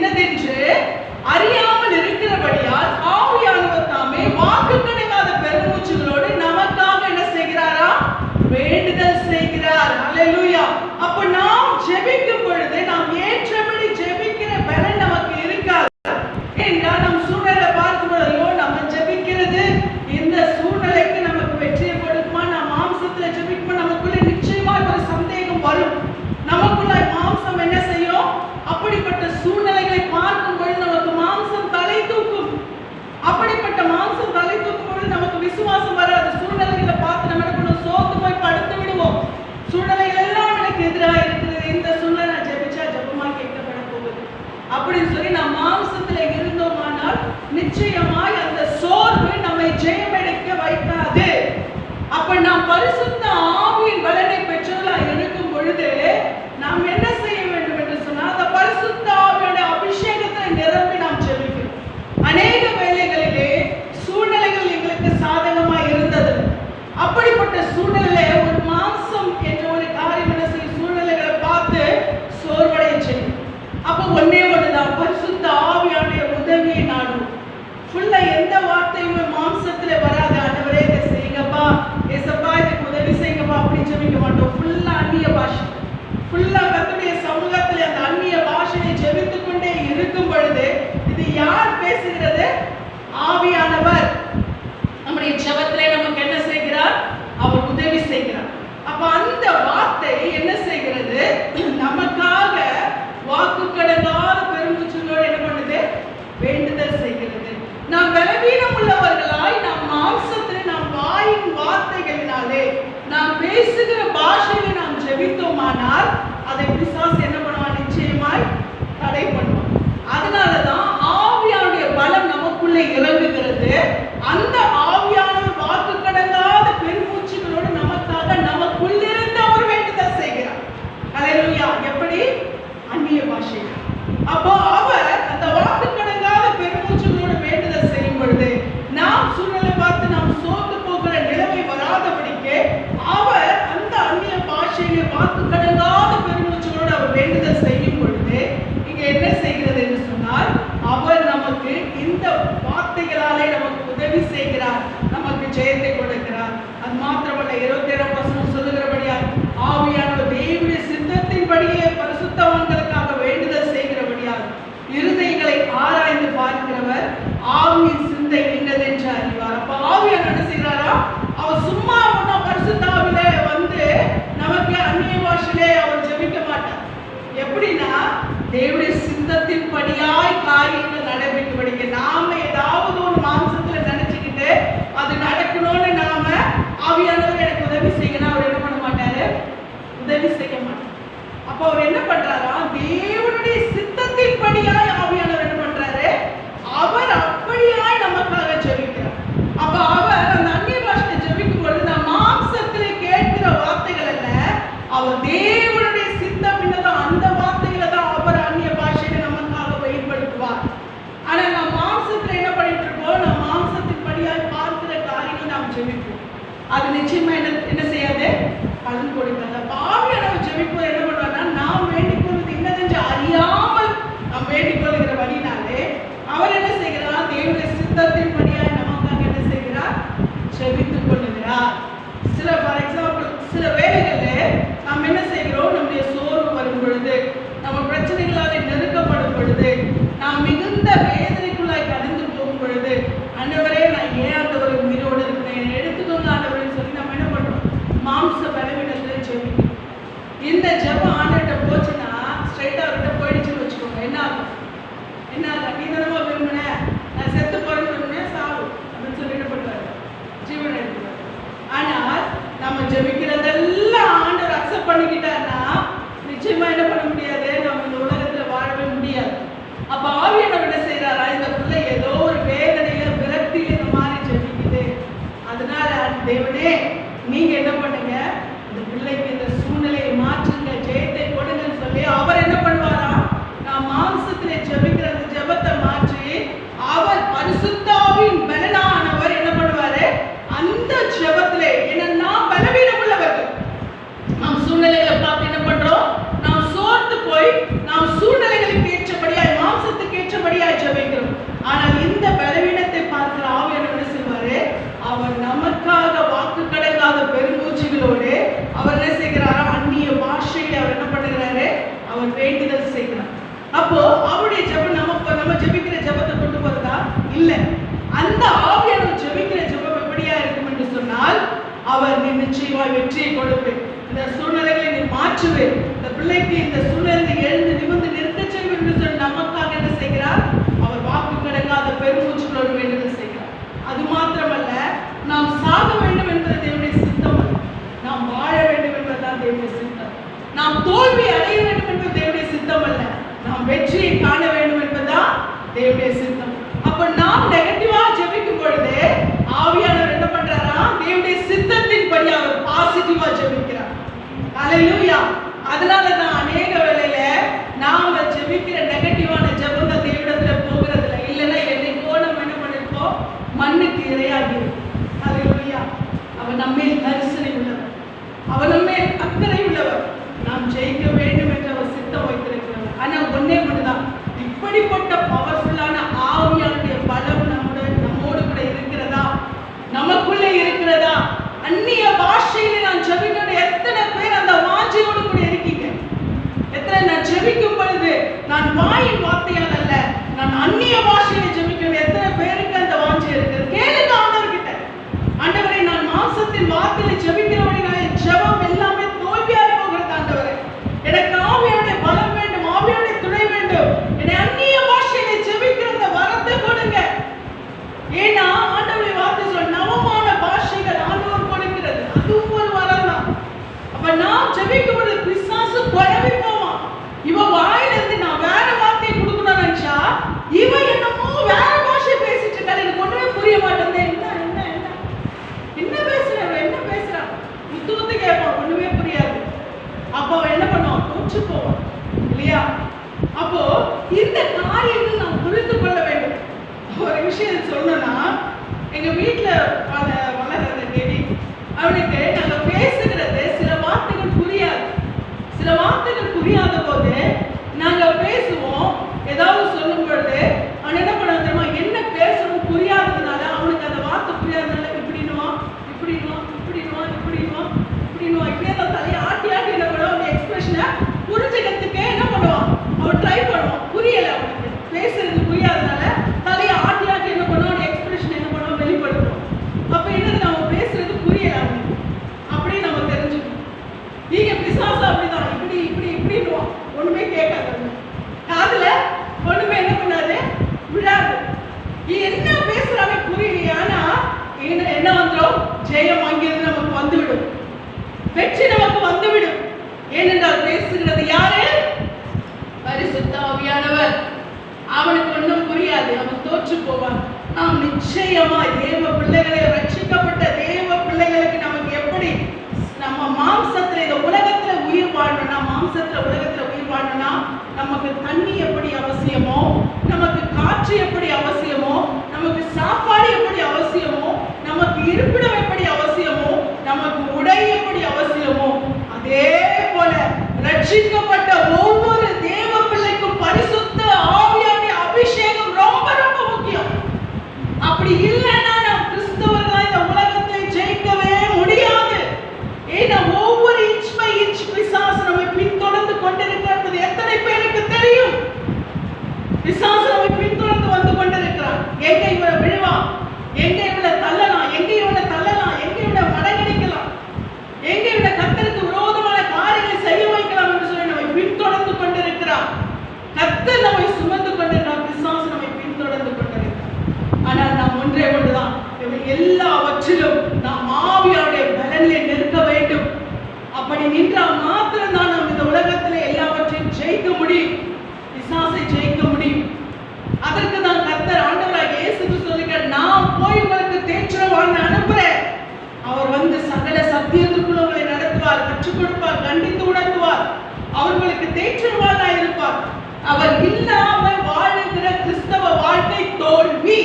இன்னதென்று அறியாமல் இருக்கிறபடியால் ஆவியானவர் தாமே வாக்கு கிடைக்காத பெருமூச்சுகளோடு நமக்காக என்ன செய்கிறாரா? வேண்டுதல் செய்கிறார். அல்லேலூயா. அப்ப நாம் ஜெபிக்கும் பொழுது நாம் ஏற்றபடி ஜெபிக்கிற பலன் நமக்கு இருக்காது. என்றால் நம் சூழ்நிலை பார்க்கும்போதோ நம்ம ஜெபிக்கிறது இந்த சூழ்நிலைக்கு நமக்கு வெற்றியை கொடுக்குமா? நாம் மாம்சத்துல ஜெபிக்கும்போது நமக்குள்ள நிச்சயமா ஒரு சந்தேகம் வரும். நமக்குள்ள மாம்சம் என்ன செய்யும்? அப்படிப்பட்ட சூழ்நிலைகளை பார்க்கும் பொழுது நமக்கு மாம்சம் தலை தூக்கும். அப்படிப்பட்ட மாம்சம் தலை தூக்கும் பொழுது நமக்கு விசுவாசம் வராது. சூழ்நிலைகளை பார்த்து நம்ம என்ன பண்ணுவோம்? சோர்ந்து போய் படுத்து விடுவோம். சூழ்நிலைகள் எல்லாம் எனக்கு எதிராக இருக்கிறது, இந்த சூழ்நிலை நான் ஜெபிச்சா ஜெபமா கேட்கப்பட போகுது அப்படின்னு சொல்லி நாம் மாம்சத்துல இருந்தோமானால் நிச்சயமாய் அந்த சோர்வு நம்மை ஜெயமெடுக்க வைக்காது. அப்ப நாம் பரிசுத்த ஆவியின் பலனை பெற்றவர்களாக இருக்கும் பொழுது நாம் என்ன செய்ய வேண்டும் என்று சொன்னால் அந்த பரிசுத்த ஆவியோட அபிஷேகத்தை நிரம்பி நாம் ஜெபிக்கணும். அநேக வேளைகளிலே சூழ்நிலைகள் எங்களுக்கு சாதகமாக இருந்தது. அப்படிப்பட்ட சூழ்நிலை ஒரு மாம்சம் என்ற ஒரு காரியம் என்ன செய்யும்? சூழ்நிலைகளை பார்த்து சோர்வடைய செய்யும். அப்போ ஒன்னே ஒன்றுதான், பரிசுத்த ஆவியானுடைய உதவியை நாடும். ஃபுல்லா எந்த வார்த்தையுமே மாம்சத்துல வராது. ஆண்டவரே இதை செய்யுங்கப்பா, ஏசப்பா இதுக்கு உதவி செய்யுங்கப்பா அப்படின்னு ஜெபிக்க மாட்டோம். ஃபுல்லா அந்நிய பாஷை, ஃபுல்லா கர்த்தருடைய சமூகத்தில் அந்த அந்நிய பாஷையை ஜெபித்துக் கொண்டே இருக்கும் பொழுது இது யார் பேசுகிறது? ஆவியானவர் நம்முடைய ஜெபத்திலே நமக்கு என்ன செய்கிறார்? அவர் உதவி செய்கிறார். அப்ப அந்த வார்த்தை என்ன செய்கிறது? நமக்காக வாக்கு கடங்காத பெருமூச்சுகளோடு என்ன பண்ணுது? வேண்டுதல் செய்கிறது. நாம் பலவீனம் உள்ளவர்களாய் நாம் மாம்சத்தில் நாம் வாயின் வார்த்தைகளினாலே நாம் பேசுகிற பாஷையை நாம் ஜெபித்தோமானால் அதை பிசாசு என்ன பண்ணுவான்? நிச்சயமாய் தடை பண்ணுவான். அதனாலதான் ஆவியானுடைய பலம் நமக்குள்ளே இறங்குகிறது. அந்த ஆவியானவர் வாக்கு கடங்காத பெருமூச்சுகளோடு நமக்காக நமக்குள்ளிருந்து அவர் வேண்டுதல் செய்கிறார். அல்லேலூயா. எப்படி? அந்நிய பாஷை. அப்போ அவர் அந்த வாக்கு கடங்காத பெருமூச்சுகளோடு வேண்டுதல் செய்யும் பொழுது நாம் சூழ்நிலை பார்த்து நாம் சோர்ந்து போகிற நிலைமை வராதபடிக்கு அவர் அந்த அந்நிய பாஷையிலே வாக்கு கடங்காத பெருமூச்சுகளோடு அவர் வேண்டுதல் செய்யும் பொழுது இங்க என்ன செய்கிறது என்று சொன்னால் அவர் நமக்கு இந்த வார்த்தைகளாலே நமக்கு உதவி செய்கிறார், நமக்கு ஜெயத்தை கொடுக்கிறார். அது மாத்திரமல்ல, 27ஆம் வசனம் சொல்லுகிறபடியா ஆவியானவர் தேவனுடைய சித்தத்தின்படியே பரிசுத்தவான்களுக்காக வேண்டுதல் செய்கிறபடியா இருதயங்களை ஆராய்ந்து பார்க்கிறவர் ஆவியின் சிந்தை என்னதென்று அறிவார். அப்ப ஆவியானவர் என்ன செய்கிறாரா? அவர் சும்மா ஒன்றும் பரிசுத்த ஆவியில வந்து நமக்கு அந்நிய பாஷையிலே அவர் ஜெபிக்க மாட்டார். எப்படின்னா தேவனுடைய சித்தத்தின் படியாய் காரியங்கள் நடைபெற்றுபடிக்க நாம ஏதாவது ஒரு மாம்சத்துல நினைச்சுக்கிட்டு அது நடக்கணும்னு நாம ஆவியானவர் எனக்கு உதவி செய்யணும் அவர் என்ன பண்ண மாட்டாரு? உதவி செய்ய மாட்டார். அப்ப அவர் என்ன பண்றாரா? தேவனுடைய சித்தத்தின் படியாய் ஆவியானவர் என்ன பண்றாரு? அவர் அப்படியாய் நமக்காக ஜெபிக்கிறார். அப்ப அவர் அந்த அந்நிய பாஷையை ஜெபிக்கும் பொழுது நாம் மாம்சத்திலே கேட்கிற வார்த்தைகள் அல்ல, அவர் தேவனுடைய சித்தம் என்னதான் அந்த வார்த்தைகளை தான் அவர் அந்நிய பாஷையில நமக்காக வெளிப்படுத்துவார். ஆனா நாம் மாம்சத்துல என்ன பண்ணிட்டு இருக்கோம்? நாம் மாம்சத்தின் படியாய் பார்க்கிற காரியங்கள் நாம் ஜெபிப்போம். அது நிச்சயமா என்ன செய்யாது? பலன் கொடுக்காது. அப்ப ஆவியானவர் ஜெபிப்போம் என்ன பண்ணுவார்னா நாம் வேண்டிக் கொள்வது என்னதென்று அறியாமல் நாம் வேண்டிக் கொள்கிற வழினாலே அவர் என்ன செய்கிறார்? தேவனுடைய சித்தத்தின் படியாய் நமக்காக என்ன செய்கிறார்? ஜெபித்துக் கொள்ளுகிறார். ஃபார் எக்ஸாம்பிள் சில வேளைகளில் நாம் என்ன செய்கிறோம்? நம்முடைய சோர்வு வரும் பொழுது, நம்ம பிரச்சனைகளால் நெருக்கப்படும் பொழுது, நாம் மிகுந்த வேதனைக்குள்ளாய் கடந்து போகும் பொழுது, ஆண்டவரே நான் ஏன் ஆண்டவரை உயிரோடு இருக்கிறேன் எடுத்துக்கோங்க ஆண்டவரேன்னு சொல்லி நம்ம என்ன பண்றோம்? மாம்ச பலவீனத்தில் ஜெபிக்கிறோம். இந்த ஜெபம் ஆண்டவர்கிட்ட போச்சுன்னா ஸ்ட்ரைட்டா அவர்கிட்ட போயிடுச்சுன்னு வச்சுக்கோங்க, என்ன ஆகும்? என்ன ஆகும்? நீ தானமா விரும்பின நான் செத்து போறேன்னு சாவு அப்படின்னு சொல்லி என்ன பண்ணுவாரு? ஜீவன் எடுத்துவார். ஆனால் நம்ம ஜெபிக்கிறதெல்லாம் ஆண்டவர் அக்செப்ட் பண்ணிக்கிட்டாருன்னா நிச்சயமா என்ன பண்ண முடியாது? நம்ம இந்த உலகத்துல வாழவே முடியாது. அப்ப ஆவியானவர் என்ன செய்யறாரா? இந்த பிள்ளை ஏதோ ஒரு வேதனையில விரக்தியில இந்த மாதிரி ஜெபிக்குது, அதனால தேவனே நீங்க என்ன பண்ணுங்க? இந்த பிள்ளைக்கு இந்த சூழ்நிலையை மாற்றுங்க, ஜெயத்தை கொடுங்கன்னு சொல்லி அவர் என்ன பண்ணுவாரா? நான் மாம்சத்திலே ஜெபிக்கிற அந்த ஜெபத்தை மாற்றி அவர் பரிசுத்தாவின் பலனானவர் என்ன பண்ணுவாரு? அந்த ஜெபத்திலே ஏன்னா நாம் பலவீனம் உள்ளவர்கள், நாம் சூழ்நிலைகளை பார்த்து என்ன பண்றோம்? நாம் சோர்ந்து போய் நாம் சூழ்நிலைகளுக்கு ஏற்றபடியாய் மாம்சத்தில் வேண்டுதல் செய்கிறார். அப்போ அவருடைய ஜெபம் நம்ம ஜெபிக்கிற ஜெபத்தை கொண்டு போறதா இல்ல. அந்த ஆவியானவர் ஜெபிக்கிற ஜெபம் எப்படியா இருக்கும் என்று சொன்னால், அவர் நீ நிச்சயமாய் வெற்றியை கொடுப்பேன், இந்த சூழ்நிலைகளை நீ மாற்றுவேன், இந்த பிள்ளைக்கு இந்த சூழ்நிலை எழுந்து நிமிர்ந்து நிற்க செய்வேன் என்று சொல்லி நமக்காக என்ன செய்கிறார்? அவர் வாக்கு கடங்காத பெருமூச்சுகளோடு வேண்டுதல் செய்கிறார். அது மாத்திரமல்ல, நாம் சாக வேண்டும் என்பது தேவனுடைய சித்தம் அல்ல, நாம் வாழ வேண்டும் என்பதுதான் தேவனுடைய சித்தம். நாம் தோல்வி அடைய வேண்டும் என்பது தேவனுடைய சித்தம் அல்ல, நாம் வெற்றியை காண வேண்டும் என்பதுதான் தேவனுடைய சித்தம். அப்ப நாம் நெகட்டிவா ஜெபிக்கும் பொழுது ஆவியானவர் என்ன பண்றாரா? தேவனுடைய சித்தத்தின்படி அவர் பாசிட்டிவா ஜெபிக்கிறார். ஹல்லேலூயா. அதனாலதான் அநேக வேளையில நாம ஜெபிக்கிற நெகட்டிவான ஜெபங்கள் தேவனிடத்துல போகிறது இல்லை. இல்லைன்னா என்னைக்கோ நம்ம என்ன பண்ணிருப்போம்? மண்ணுக்கு இரையாகி. ஹல்லேலூயா. அவர் நம்மேல் கரிசனை உள்ளவர், அவர் நம்மேல் அக்கறை உள்ளவர், நாம் ஜெயிக்க வேண்டும் என்று அவர் சித்தம் வைத்திருக்கிறார். ஆனா ஒன்னே ஒண்ணுதான், இப்படிப்பட்ட பவர்ஃபுல்லான ஆவியானுடைய பலம் நம்மோடு கூட இருக்கிறதா? நமக்குள்ளே இருக்கிறதா? அந்நிய பாஷையில நான் ஜெபிக்கிற எத்தனை பேர் அந்த வாஞ்சையோடு கூட இருக்கீங்க? எத்தனை நான் ஜெபிக்கும் பொழுது நான் வாயின் வார்த்தையால் அல்ல, நான் அந்நிய பாஷையில ஜெபிக்கிறேன், எத்தனை பேருக்கு அந்த வாஞ்சை இருக்குது? கேளுங்க ஆண்டவர்கிட்ட, ஆண்டவரே நான் மாம்சத்தின் வார்த்தையில ஜெபிக்கிறவனே, ஜெபம் எல்லாமே தோல்வியாக போகிறது ஆண்டவரே, எனக்கு ஆவியானுடைய பலம் வேண்டும், ஆவியானுடைய துணை வேண்டும், என்னை அந்நிய பாஷையில ஜெபிக்கிற அந்த வரத்தை கொடுங்க. ஏன்னா ஆண்டவருடைய வார்த்தை சொல்ல நவமான பாஷைகள் ஆண்டவர் கொடுக்கிறது, அதுவும் ஒரு வரம் தான். அப்ப நான் ஜெபிக்கும் பொழுது பிசாசு குழம்பி போவான். இவன் வாயிலிருந்து நான் வேற வார்த்தையை கொடுக்கணும்னு நினைச்சா இவன் என்னமோ வேற பாஷை பேசிட்டு இருக்காரு, எனக்கு ஒண்ணுமே புரிய மாட்டேங்குது. என்ன பேசுறான், என்ன பேசுறான், முத்து கேட்பான், ஒண்ணுமே புரியாது. அப்போ அவன் என்ன பண்ணுவான்? தோற்று போவான் இல்லையா? அப்போ இந்த காரியங்கள் நாம் புரிந்து கொள்ள வேண்டும். ஒரு விஷயம் சொல்லணும்னா, எங்க வீட்டுல வளர்ற தேவி, அவனுக்கு நாங்க பேசுகிறது சில வார்த்தைகள் புரியாது. சில வார்த்தைகள் புரியாத போது நாங்க பேசுவோம், ஏதாவது சொல்லும் பொழுது அவன் என்ன பண்ண தெரியுமா? என்ன பேசணும் புரியாததுனால, அவனுக்கு அந்த வார்த்தை புரியாததுனால இப்படின்னுவான், இப்படின்னுவான், இப்படின்னுவான், இப்படின்னுவான், இப்படின்னுவான், இப்படியே தான் தலையை ஆட்டி ஆட்டி என்ன பண்ணுவான்? அவன் எக்ஸ்பிரஷனை புரிஞ்சுக்கிறதுக்கு என்ன பண்ணுவான்? அவன் ட்ரை பண்ணுவான். புரியல, அவனுக்கு பேசுறது புரியாததுனால தலையை ஆட்டி ஆட்டி என்ன பண்ணுவான்? எக்ஸ்பிரஷன் என்ன பண்ணுவான்? வெளிப்படுத்துவான். அப்ப என்னது? நம்ம பேசுறது புரியல அவனுக்கு, அப்படியே நம்ம தெரிஞ்சுக்கணும். நீங்க பிசாசு அப்படிதான், இப்படி இப்படி இப்படின்னுவான், ஒண்ணுமே கேட்காது, காதுல ஒண்ணுமே என்ன பண்ணாது, விழாது. என்ன பேசுறானே புரியலையா? ஆனா என்ன வந்துடும்? ஜெயம் அங்கிருந்து நமக்கு வந்துவிடும், வெற்றி நமக்கு வந்துவிடும். ஏனென்றால் பேசுகிறது யாரு? பரிசுத்த ஆவியானவர். அவனுக்கு ஒன்றும் புரியாது, அவன் தோற்று போவான். நாம் நிச்சயமா தேவ பிள்ளைகளை, ரட்சிக்கப்பட்ட தேவ பிள்ளைகளுக்கு நமக்கு எப்படி நம்ம மாம்சத்துல இந்த உலகத்துல உயிர் வாழணும்னா, மாம்சத்துல உலகத்துல உயிர் வாழணும்னா நமக்கு தண்ணி எப்படி அவசியமோ, நமக்கு காற்று எப்படி அவசியமோ, நமக்கு சாப்பாடு எப்படி அவசியமோ, நமக்கு இருப்பிடம் எப்படி அவசியமோ, நமக்கு உடை எப்படி அவசியமோ, அதே போல ரட்சிக்கப்பட்ட ஒவ்வொரு தேவ பிள்ளைக்கும் பரிசுத்த ஆவியானுடைய அபிஷேகம் ரொம்ப ரொம்ப முக்கியம். அப்படி இல்லைன்னா நாம் கிறிஸ்தவர்களா இந்த உலகத்தை ஜெயிக்கவே முடியாது. ஏன்னா ஒவ்வொரு இன்ச் பை இன்ச் பிசாசு நம்மை பின்தொடர்ந்து கொண்டிருக்கிறது எத்தனை பேருக்கு தெரியும்? பிசாசு நம்மை பின்தொடர்ந்து வந்து கொண்டிருக்கிறான். எங்க இவனை விழுவான், எங்க இவனை தள்ளலாம், எங்க இவனை தள்ளலாம், எங்க இவனை மடங்கடிக்கலாம், எங்க இவனை கர்த்தருக்கு விரோதமான காரியங்களை செய்ய வைக்கலாம் என்று சொல்லி நம்மை பின்தொடர்ந்து கொண்டிருக்கிறான். கர்த்தர் நம்மை சுமந்து கொண்டிருக்கிறார், பிசாசு நம்மை பின்தொடர்ந்து கொண்டிருக்கிறார். ஆனால் நாம் ஒன்றே ஒன்றுதான், எல்லாவற்றிலும் நாம் ஆவியானுடைய பலனிலே நிற்க வேண்டும். அப்படி நின்றால் மாத்திரம்தான் நாம் இந்த உலகத்திலே எல்லாவற்றையும் ஜெயிக்க முடியும், பிசாசை ஜெயிக்க முடியும். அதற்கு தான் கர்த்தர் ஆண்டவராகிய இயேசு கிறிஸ்து சொல்கிறார், நான் போய் உங்களுக்கு தேற்றவாளனை அனுப்புறேன், அவர் வந்து சகல சத்தியத்திற்குள் உங்களை நடத்துவார், கற்றுக் கொடுப்பார், கண்டித்து உணர்த்துவார், அவர்களுக்கு தேற்றவாளனாய் இருப்பார். அவர் இல்லாமல் வாழுகிற கிறிஸ்தவ வாழ்க்கை தோல்வி.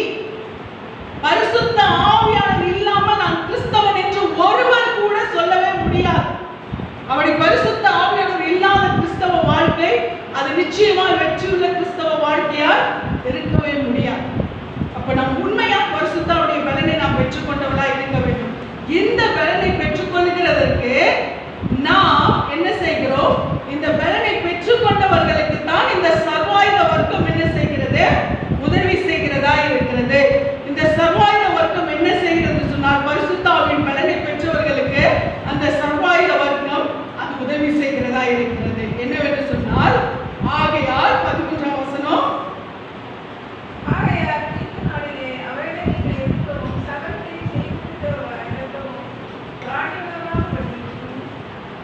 பரிசுத்த ஆவியானவர் இல்லாமல் நான் கிறிஸ்தவன் என்று ஒருவர் கூட சொல்லவே முடியாது. அப்படி பரிசுத்த ஆவியானவர் இல்லாத கிறிஸ்தவ வாழ்க்கை அது நிச்சயமாக வெற்றியுள்ள கிறிஸ்தவ வாழ்க்கையா இருக்கவே முடியாது. அப்ப நாம் உண்மையா பரிசுத்தாவுடைய பலனை நாம் பெற்றுக்கொண்டவளா இருக்க வேண்டும். இந்த பலனை பெற்றுக்கொள்கிறதற்கு நாம் என்ன செய்கிறோம்? இந்த பலனை பெற்றுக்கொண்ட உள்ளவர்களுக்கு தான் இந்த சர்வாயுத வர்க்கம் என்ன செய்கிறது? உதவி செய்கிறதா இருக்கிறது. இந்த சர்வாயுத வர்க்கம் என்ன செய்கிறது சொன்னால், பரிசுத்த ஆவியின் பலனை பெற்றவர்களுக்கு அந்த சர்வாயுத வர்க்கம் அது உதவி செய்கிறதா இருக்கிறது. என்னவென்று சொன்னால், ஆகையால் 13ஆம் வசனம், ஆகையால் இந்த நாளிலே அவர்களை நீங்கள் எதிர்க்கவும் சகலத்தை செய்துவிட்டவர்களும் ராணிகளாக படிக்கும்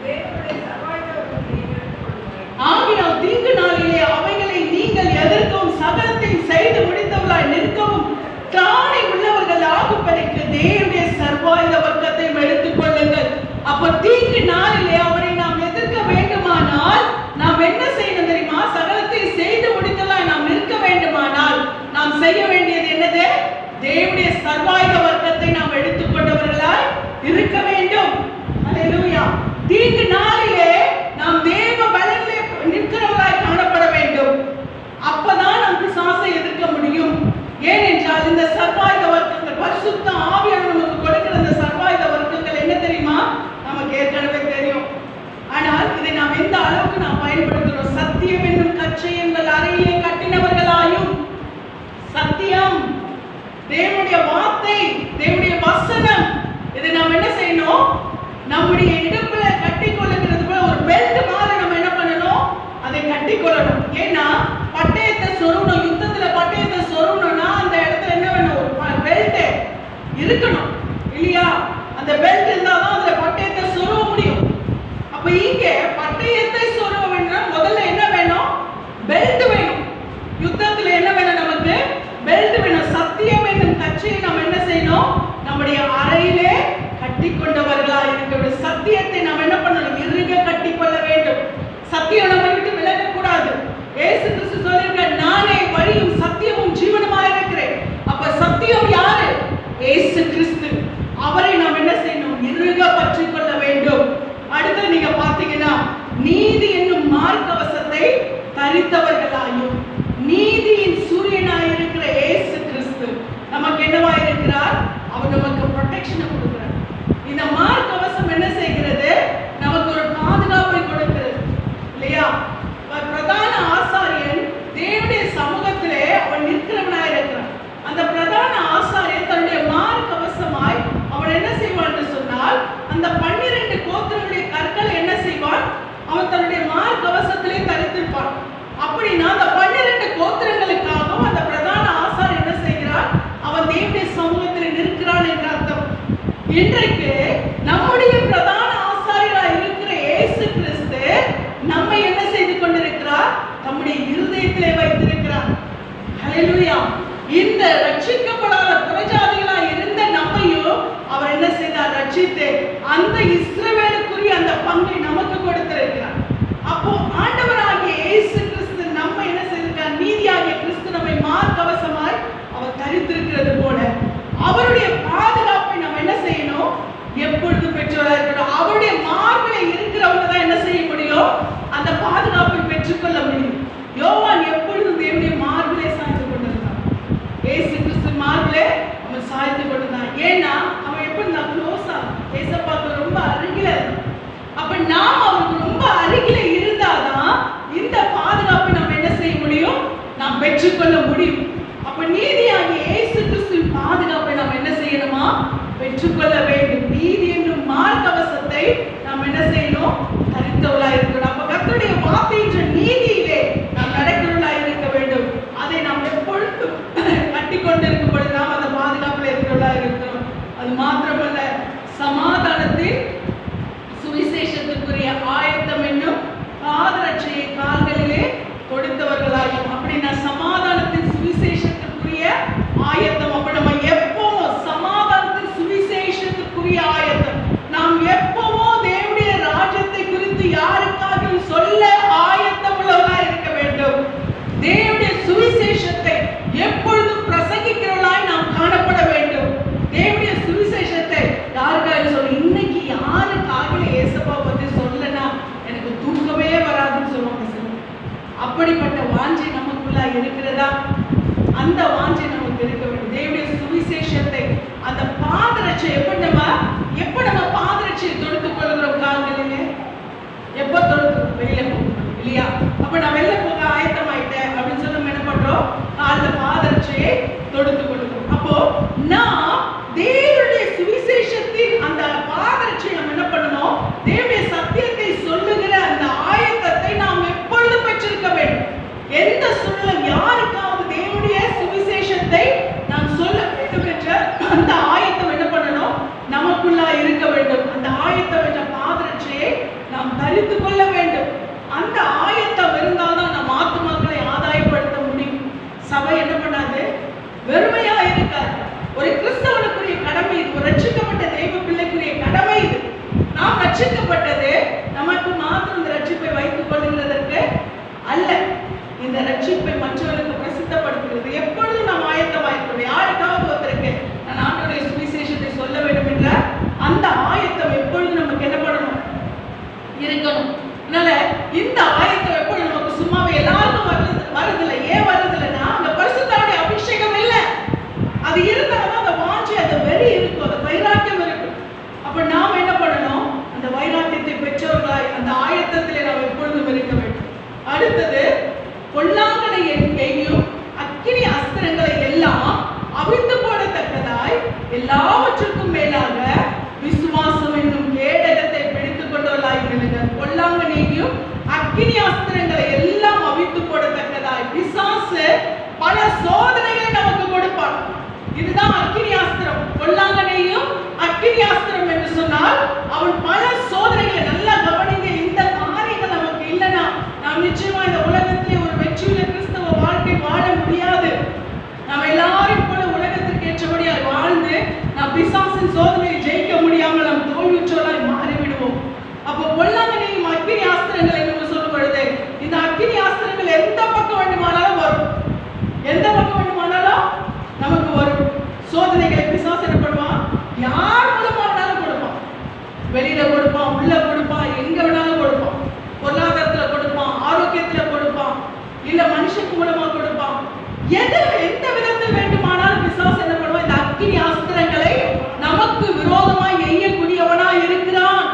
தேவனுடைய சர்வாயுதவர்களை எடுத்துக்கொள்ளுங்கள். ஆகையால் தீங்கு நாளிலே அவைகளை நீங்கள் எதிர்க்கவும் சகலத்தை செய்து முடித்தவர்களாய் நிற்கவும் திராணி உள்ளவர்கள் ஆகும்படிக்கு தேவனுடைய சர்வாயுத வர்க்கத்தை எடுத்துக் கொள்ளுங்கள். அப்ப தீங்கு நாளிலே அவரை நாம் எதிர்க்க வேண்டுமானால் நாம் என்ன செய்யணும் தெரியுமா? சகலத்தை செய்து முடித்தவர்களாய் நாம் நிற்க வேண்டுமானால் நாம் செய்ய வேண்டியது என்னது? தேவனுடைய சர்வாயுத வர்க்கத்தை நாம் எடுத்துக்கொண்டவர்களாய் இருக்க வேண்டும். அல்லேலூயா. தீங்கு நாளிலே நாம் தேவ பலனிலே நிற்கிறவர்களாய் காணப்பட வேண்டும். அப்பதான் நாம் பிசாசை எதிர்க்க முடியும். ஏனென்றால் இந்த சர்வாயுத வர்க்கங்கள், பரிசுத்த ஆவியானவர் நமக்கு கொடுக்கிற இந்த சர்வாயுத வர்க்கங்கள் என்ன தெரியுமா? நமக்கு ஏற்கனவே தெரியும். ஆனால் இதை நாம் எந்த அளவுக்கு நாம் பயன்படுத்துகிறோம்? சத்தியம் என்னும் கச்சை எங்கள் அறையிலே கட்டினவர்களாயும், சத்தியம் தேவனுடைய வார்த்தை, தேவனுடைய வசனம், இதை நாம் என்ன செய்யணும்? நம்முடைய இடுப்புல கட்டி கொள்ளுகிறது போல ஒரு பெல்ட் மாதிரி நம்ம என்ன பண்ணணும்? அதை கட்டி கொள்ளணும். ஏன்னா பட்டயத்தை சொருகணும். யுத்தத்துல பட்டயத்தை சொருகணும்னா அந்த இடத்துல என்ன வேணும்? ஒரு பெல்ட் இருக்கணும் இல்லையா? அந்த பெல்ட் இருந்தாதான் அதுல பட்டயத்தை சொருக முடியும். அப்ப இங்க பட்டயத்தை சொருக வேண்டும், முதல்ல என்ன வேணும்? பெல்ட் வேணும். யுத்தத்துல என்ன வேணும்? நமக்கு பெல்ட் வேணும். சத்தியம் என்னும் கச்சையை நம்ம என்ன செய்யணும்? நம்முடைய அறையிலே கட்டி கொண்டவர்களா இருக்கிற சத்தியத்தை நாம் என்ன பண்ணணும்? இறுக கட்டி கொள்ள வேண்டும். சத்தியம் நம்ம விட்டு விலக கூடாது. இயேசு கிறிஸ்து சொல்லியிருக்கார், நானே வழியும் சத்தியமும் ஜீவனுமாய் இருக்கிறேன். அப்ப சத்தியம் யாரு? இயேசு கிறிஸ்து. அவரை நாம் என்ன செய்யணும்? இறுக பற்றி கொள்ள வேண்டும். அடுத்து நீங்க பாத்தீங்கன்னா, நீதி என்னும் மார்க்கவசத்தை தரித்தவர்களாயும், நீதியின் சூரியனாய் இருக்கிற இயேசு கிறிஸ்து நமக்கு என்னவாய் இருக்கிறார்? அவர் நமக்கு ப்ரொடெக்ஷனை கொடுக்கிறார். இந்த மார்க்கவசம் என்ன செய்கிறது? நமக்கு ஒரு பாதுகாப்பை கொடுக்கிறது இல்லையா? பிரதான ஆசாரியன் தேவனுடைய சமூகத்திலே அவன் நிற்கிறவனாய் இருக்கிறான். அந்த பிரதான ஆசாரியன் தன்னுடைய மார்க்கவசமாய் அவன் என்ன செய்வான் என்று சொன்னால், அந்த 12 கோத்திரங்களுடைய கற்களை என்ன செய்வான்? அவன் தன்னுடைய மார்க்கவசத்திலே தரித்திருப்பான். அப்படின்னா அந்த 12 கோத்திரங்களுக்காகவும் அந்த பிரதான ஆசாரியன் என்ன செய்கிறான்? அவன் தேவனுடைய சமூகத்தில் நிற்கிறான் என்ற அர்த்தம். இன்றைக்கு நம்முடைய பிரதான ஆசாரியராய் இருக்கிற இயேசு கிறிஸ்து நம்மை என்ன செய்து கொண்டிருக்கிறார்? நம்முடைய இருதயத்திலே வைத்திருக்கிறார். ஹல்லேலூயா. இந்த ரட்சிக்கப்படாத புறஜாதிகளாய் இருந்த நம்மையும் அவர் என்ன செய்தார்? ரட்சித்து அந்த இஸ்ரவேலுக்குரிய அந்த பங்கை நமக்கு கொடுத்திருக்கிறார். அப்போ ஆண்டவராகிய இயேசு கிறிஸ்து நம்ம என்ன செய்திருக்கார்? நீதியாகிய கிறிஸ்து நம்மை மார்க்கவசமாய் அவர் தரித்திருக்கிறது போல அவருடைய பாதுகாப்பை நம்ம என்ன செய்யணும்? எப்பொழுது பெற்றோராக இருக்கணும். அவருடைய மார்பிலே இருக்கிறவங்க தான் என்ன செய்ய முடியும்? அந்த பாதுகாப்பை பெற்றுக்கொள்ள முடியும். யோவான் எப்பொழுதும் தேவனுடைய மார்பிலே சாய்ந்து கொண்டிருந்தான். இயேசு கிறிஸ்து மார்பிலே அவன் சாய்ந்து கொண்டிருந்தான். ஏன்னா அவன் எப்படி நான் க்ளோஸா ஏசப்பாக்கு ரொம்ப அருகில இருந்தான். அப்ப நாம் அவருக்கு ரொம்ப அருகில இருந்தாதான் இந்த பாதுகாப்பை நம்ம என்ன செய்ய முடியும்? நாம் பெற்றுக்கொள்ள முடியும். அப்ப நீதியாகிய இயேசு கிறிஸ்துவின் பாதுகாப்பை நாம் என்ன செய்யணுமா? பெற்றுக்கொள்ள வேண்டும். நீதி என்னும் மார்க்கவசத்தை நாம் என்ன செய்யணும்? தரித்தவர்களாய் இருக்கணும். அப்ப கர்த்தருடைய வார்த்தை என்ற நீதியிலே நாம் நடக்கிறவர்களாய் இருக்க வேண்டும். அதை நாம் எப்பொழுதும் கட்டி கொண்டிருக்கும் பொழுது நாம் அந்த பாதுகாப்பில் இருக்கிறவர்களாய் இருக்கிறோம். அது மாத்திரமல்ல, சமாதானத்தின் சுவிசேஷத்துக்குரிய ஆயத்தம் என்னும் பாதரட்சையை கால்களிலே கொடுத்தவர்களாயும். அப்படின்னா சமாதானத்தின் சுவிசேஷத்துக்குரிய ஆயத்தம். அப்ப நம்ம எப்பவும் சமாதானத்தின் சுவிசேஷத்துக்குரிய ஆயத்தம். நாம் எப்பவும் தரித்து கொள்ள வேண்டும். அந்த ஆயத்தம் இருந்தால்தான் நம்ம ஆத்துமாக்களை ஆதாயப்படுத்த முடியும். சபை என்ன பண்ணாது, வெறுமையா இருக்காது. ஒரு கிறிஸ்தவனுக்குரிய கடமை இது, ஒரு ரட்சிக்கப்பட்ட தெய்வ பிள்ளைக்குரிய கடமை இது. நாம் ரட்சிக்கப்பட்டது நமக்கு மாத்திரம் இந்த ரட்சிப்பை வைத்துக் கொள்ளுகிறதற்கு அல்ல, இந்த ரட்சிப்பை மற்றவர்களுக்கு பிரசித்தப்படுத்துகிறது. எப்பொழுதும் நாம் ஆயத்தமாயிருக்கணும். யாருக்காவது ஒருத்தருக்கு நான் ஆண்டவருடைய சுவிசேஷத்தை சொல்ல வேண்டும் என்ற அந்த ஆயத்தம் எப்பொழுதும் நமக்கு என்ன பண்ணணும், இருக்கணும். அதனால இந்த ஆயத்தம் எப்பொழுது நமக்கு சும்மாவே எல்லாருக்கும் வருதில்லை. ஏன் வருதில்லைன்னா அந்த பரிசுத்தாவுடைய அபிஷேகம் இல்லை. அது இருந்தாலும் அந்த வாஞ்சி, அந்த வெறி இருக்கும், அந்த வைராக்கியம் இருக்கும். அப்ப நாம் என்ன பண்ணணும், அந்த வைராக்கியத்தை பெற்றவர்களாய் அந்த ஆயத்தத்திலே நாம் எப்பொழுதும் இருக்க வேண்டும். அடுத்தது, பொல்லாங்கனை எங்கேயும் அக்கினி அஸ்திரங்களை எல்லாம் அவிழ்த்து போடத்தக்கதாய் எல்லாவற்றுக்கும் மேலாக விசுவாசம் என்னும் கேடகத்தை பிடித்துக் கொண்டவர்களாய் இருங்கள். பொல்லாங்கனையும் அக்கினி அஸ்திரங்களை எல்லாம் அவிழ்த்து போடத்தக்கதாய். பிசாசு பல சோதனைகளை நமக்கு கொடுப்பான். இதுதான் அக்கினி அஸ்திரம். பொல்லாங்கனையும் அக்கினி அஸ்திரம் என்று சொன்னால் அவன் பல சோதனைகளை, நல்லா கவனிங்க. இந்த காரியங்கள் நமக்கு இல்லைன்னா நாம் நிச்சயமா இந்த உலகத்திலே ஒரு வெற்றியுள்ள கிறிஸ்தவ வாழ்க்கை வாழ முடியாது. நாம் எல்லாரும் போல உலகத்திற்கு ஏற்றபடியாய் வாழ்ந்து நாம் பிசாசின் சோதனையை ஜெயிக்க முடியாமல் நாம் தோல்வியுற்றவர்களாய் மாறிவிடுவோம். அப்போ பொல்லாங்கனையும் அக்கினி அஸ்திரங்களை என்று சொல்லும் பொழுது இந்த அக்கினி அஸ்திரங்கள் எந்த பக்கம் வேண்டுமானாலும் வரும், எந்த பக்கம் வேண்டுமானாலும் நமக்கு வரும். சோதனைகளை பிசாசு என்ன பண்ணுவான், யார் மூலமா வேணாலும் கொடுப்பான். வெளியில கொடுப்பான், உள்ள கொடுப்பான், எங்க வேணாலும் கொடுப்பான். பொருளாதாரத்துல கொடுப்பான், ஆரோக்கியத்துல கொடுப்பான், இல்ல மனுஷனுக்கு மூலமா கொடுப்பான். எந்த விதத்தில் வேண்டுமானாலும் பிசாசு என்ன பண்ணுவான், இந்த அக்கினி அஸ்திரங்களை நமக்கு விரோதமாய் எய்யக்கூடியவனாய் இருக்கிறான்.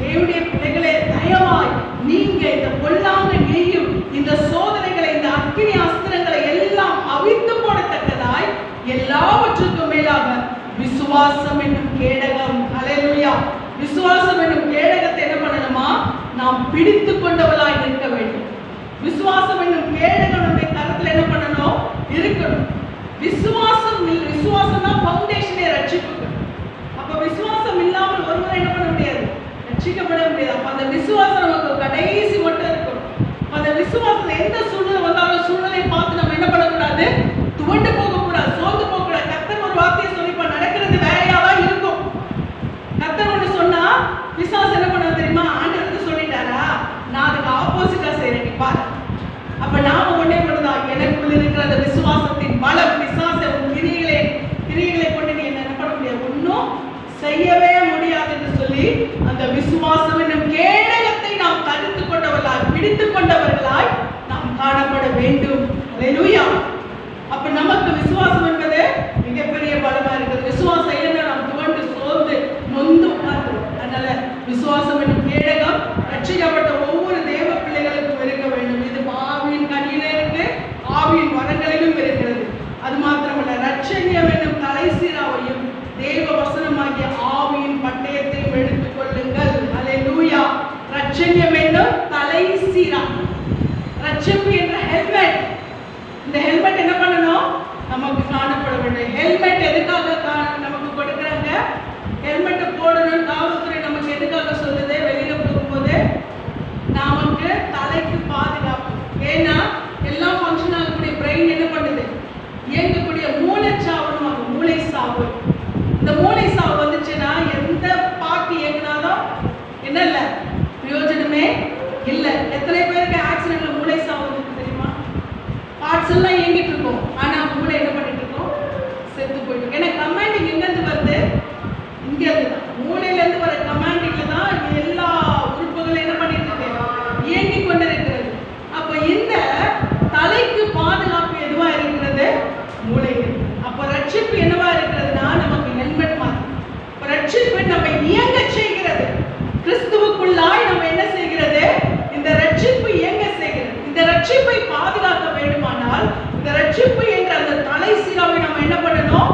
தேவனுடைய பிள்ளைகளே, தயவாய் நீங்க இந்த பொல்லாங்க நெய்யும் இந்த சோதனைகளை, இந்த அக்கினி அஸ்திரங்களை எல்லாம் அவிழ்த்து போடத்தக்கதாய் எல்லாவற்றுக்கும் மேலாக விசுவாசம் என்னும் கேடகம். ஹல்லேலூயா. விசுவாசம் என்னும் கேடகத்தை என்ன பண்ணணுமா, நாம் பிடித்து கொண்டவளாய் இருக்க வேண்டும். விசுவாசம் என்னும் கேடகம் நம்முடைய கருத்துல என்ன பண்ணணும், இருக்கணும். விசுவாசம் தான் ஃபவுண்டேஷனே ரட்சிப்புக்கு. அப்ப விசுவாசம் இல்லாமல் ஒருவர் என்ன பண்ண முடியாது, ரட்சிக்கப்பட முடியாது. அப்ப அந்த விசுவாசம் நமக்கு கடைசி மட்டும் இருக்கணும். அந்த விசுவாசம் எந்த சூழ்நிலை வந்தாலும் சூழ்நிலையை பார்த்து நம்ம என்ன பண்ணக்கூடாது, துவண்டு போகக்கூடாது, சோர்ந்து போகக்கூடாது. கர்த்தர் ஒரு வார்த்தையை சொல்லிப்பா, நடக்கிறது வேறையாதான் இருக்கும். கர்த்தர் ஒன்று சொன்னா பிசாசு என்ன பண்ண தெரியுமா, ஆண்டவருக்கு சொல்லிட்டாரா, நான் அதுக்கு ஆப்போசிட்டா செய்யறேன், நீ பாரு. அப்ப நாம ஒன்னே பண்ணுதான், எனக்குள்ள இருக்கிற அந்த விசுவாசத்தின் பலம், பிசாசை உன் கிரியைகளை கொண்டு நீ என்ன பண்ண முடியாது, ஒன்னும் செய்யவே முடியாது என்று சொல்லி அந்த விசுவாசம் என்னும் கேடகத்தை நாம் தடுத்து கொண்டவர்களாய், பிடித்துக் கொண்டவர்களாய் நாம் காணப்பட வேண்டும். ஹல்லேலூயா. அப்ப நமக்கு விசுவாசம் என்பது மிகப்பெரிய பலமா இருக்குது. விசுவாசம் இல்லைன்னா நாம் துவண்டு சோர்ந்து நொந்து உட்கார்ந்துடும். அதனால விசுவாசம் என்னும் கேடகம் ரட்சிக்கப்பட்ட ஒவ்வொரு தேவ பிள்ளைகளுக்கும் இருக்க வேண்டும். இது ஆவியின் கனியில இருக்கு, ஆவியின் வரங்களிலும் இருக்கிறது. அது மாத்திரமல்ல, ரட்சண்யம் என்னும் தலைசீராவையும் தேவ வசனமாகிய ஆவியின் பட்டயத்தையும் எடுத்துக் கொள்ளுங்கள். ஹல்லேலூயா. ரட்சண்யம் என்னும் தலைசீரா, ரட்சிப்பு என்ற ஹெல்மெட். இந்த ஹெல்மெட் என்ன பண்ணணும், நமக்கு காணப்பட வேண்டும். ஹெல்மெட் எதுக்காக நமக்கு கொடுக்குறாங்க, ஹெல்மெட்டை போடணும் காவல்துறை நமக்கு எதுக்காக சொல்லுது, வெளியில போகும்போது நமக்கு தலைக்கு பாதுகாப்பு. ஏன்னா எல்லா ஃபங்க்ஷன் ஆகக்கூடிய பிரெயின் என்ன பண்ணுது, இயங்கக்கூடிய மூளைச்சாவு, மூளை சாவு. இந்த மூளை சாவு வந்துச்சுன்னா எந்த பார்ட் இயங்கினாலும் என்ன இல்லை, பிரயோஜனமே இல்லை. எத்தனை பேருக்கு ஆக்சிடென்ட்ல மூளை சாவு வந்து தெரியுமா, பார்ட்ஸ் எல்லாம் இயங்கிட்டு இருக்கும், ஆனா மூளை என்ன பண்ணிட்டு இருக்கோம், செத்து போயிட்டு. ஏன்னா கமாண்டிங் எங்கிருந்து வருது, இங்க இருந்து தான், மூளையில இருந்து வர கமாண்டிங்ல தான் எல்லா உறுப்புகளும் என்ன பண்ணிட்டு இருக்கு, இயங்கி கொண்டிருக்கிறது. அப்ப இந்த தலைக்கு பாதுகாப்பு எதுவா இருக்கிறது, மூளை. அப்ப ரட்சிப்பு என்னவா இருக்கிறதுனா நமக்கு ஹெல்மெட் மாதிரி. ரட்சிப்பு நம்ம இயங்க செய்கிறது, கிறிஸ்துவுக்குள்ளாய் நம்ம என்ன செய்கிறது, இந்த ரட்சிப்பு இயங்க செய்கிறது. இந்த ரட்சிப்பை பாதுகாக்க வேண்டுமானால் இந்த ரட்சிப்பு என்ற அந்த தலை சீராவை நம்ம என்ன பண்ணணும்,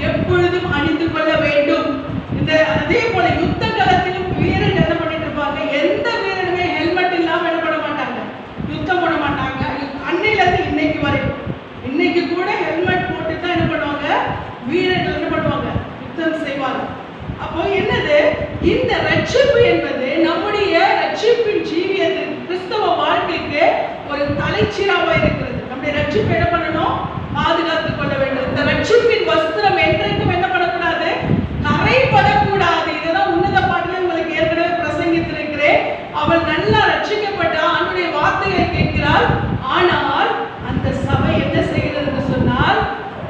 எப்பொழுதும் அணிந்து கொள்ள வேண்டும். இந்த அதே போல யுத்த களத்திலும் வீரர்கள் என்ன பண்ணிட்டு இருப்பாங்க, எந்த வீரனுமே ஹெல்மெட் இல்லாம என்ன பண்ண மாட்டாங்க, யுத்தம் பண்ண மாட்டாங்க. அன்னையில இருந்து இன்னைக்கு வரைக்கும், இன்னைக்கு கூட ஹெல்மெட் போட்டு தான் என்ன பண்ணுவாங்க, வீரர்கள் என்ன பண்ணுவாங்க, யுத்தம் செய்வாங்க. அப்போ என்னது, இந்த ரட்சிப்பு என்பது நம்முடைய ரட்சிப்பின் தலைச்சீராவா இருக்கிறது. நம்முடைய ரட்சிப்பு என்ன பண்ணணும்? பாதுகாத்துக் கொள்ள வேண்டும். இந்த ரட்சிப்பின் வஸ்திரம் என்றைக்கும் என்ன பண்ணக்கூடாது? கரைபடக்கூடாது. இதுதான் உன்னத பாட்டிலே உங்களுக்கு ஏற்கனவே பிரசங்கித்திருக்கிறேன். அவள் நல்லா ரட்சிக்கப்பட்ட ஆண்டுடைய வார்த்தையை கேட்கிறாள். ஆனால் அந்த சபை என்ன செய்கிறது சொன்னால்,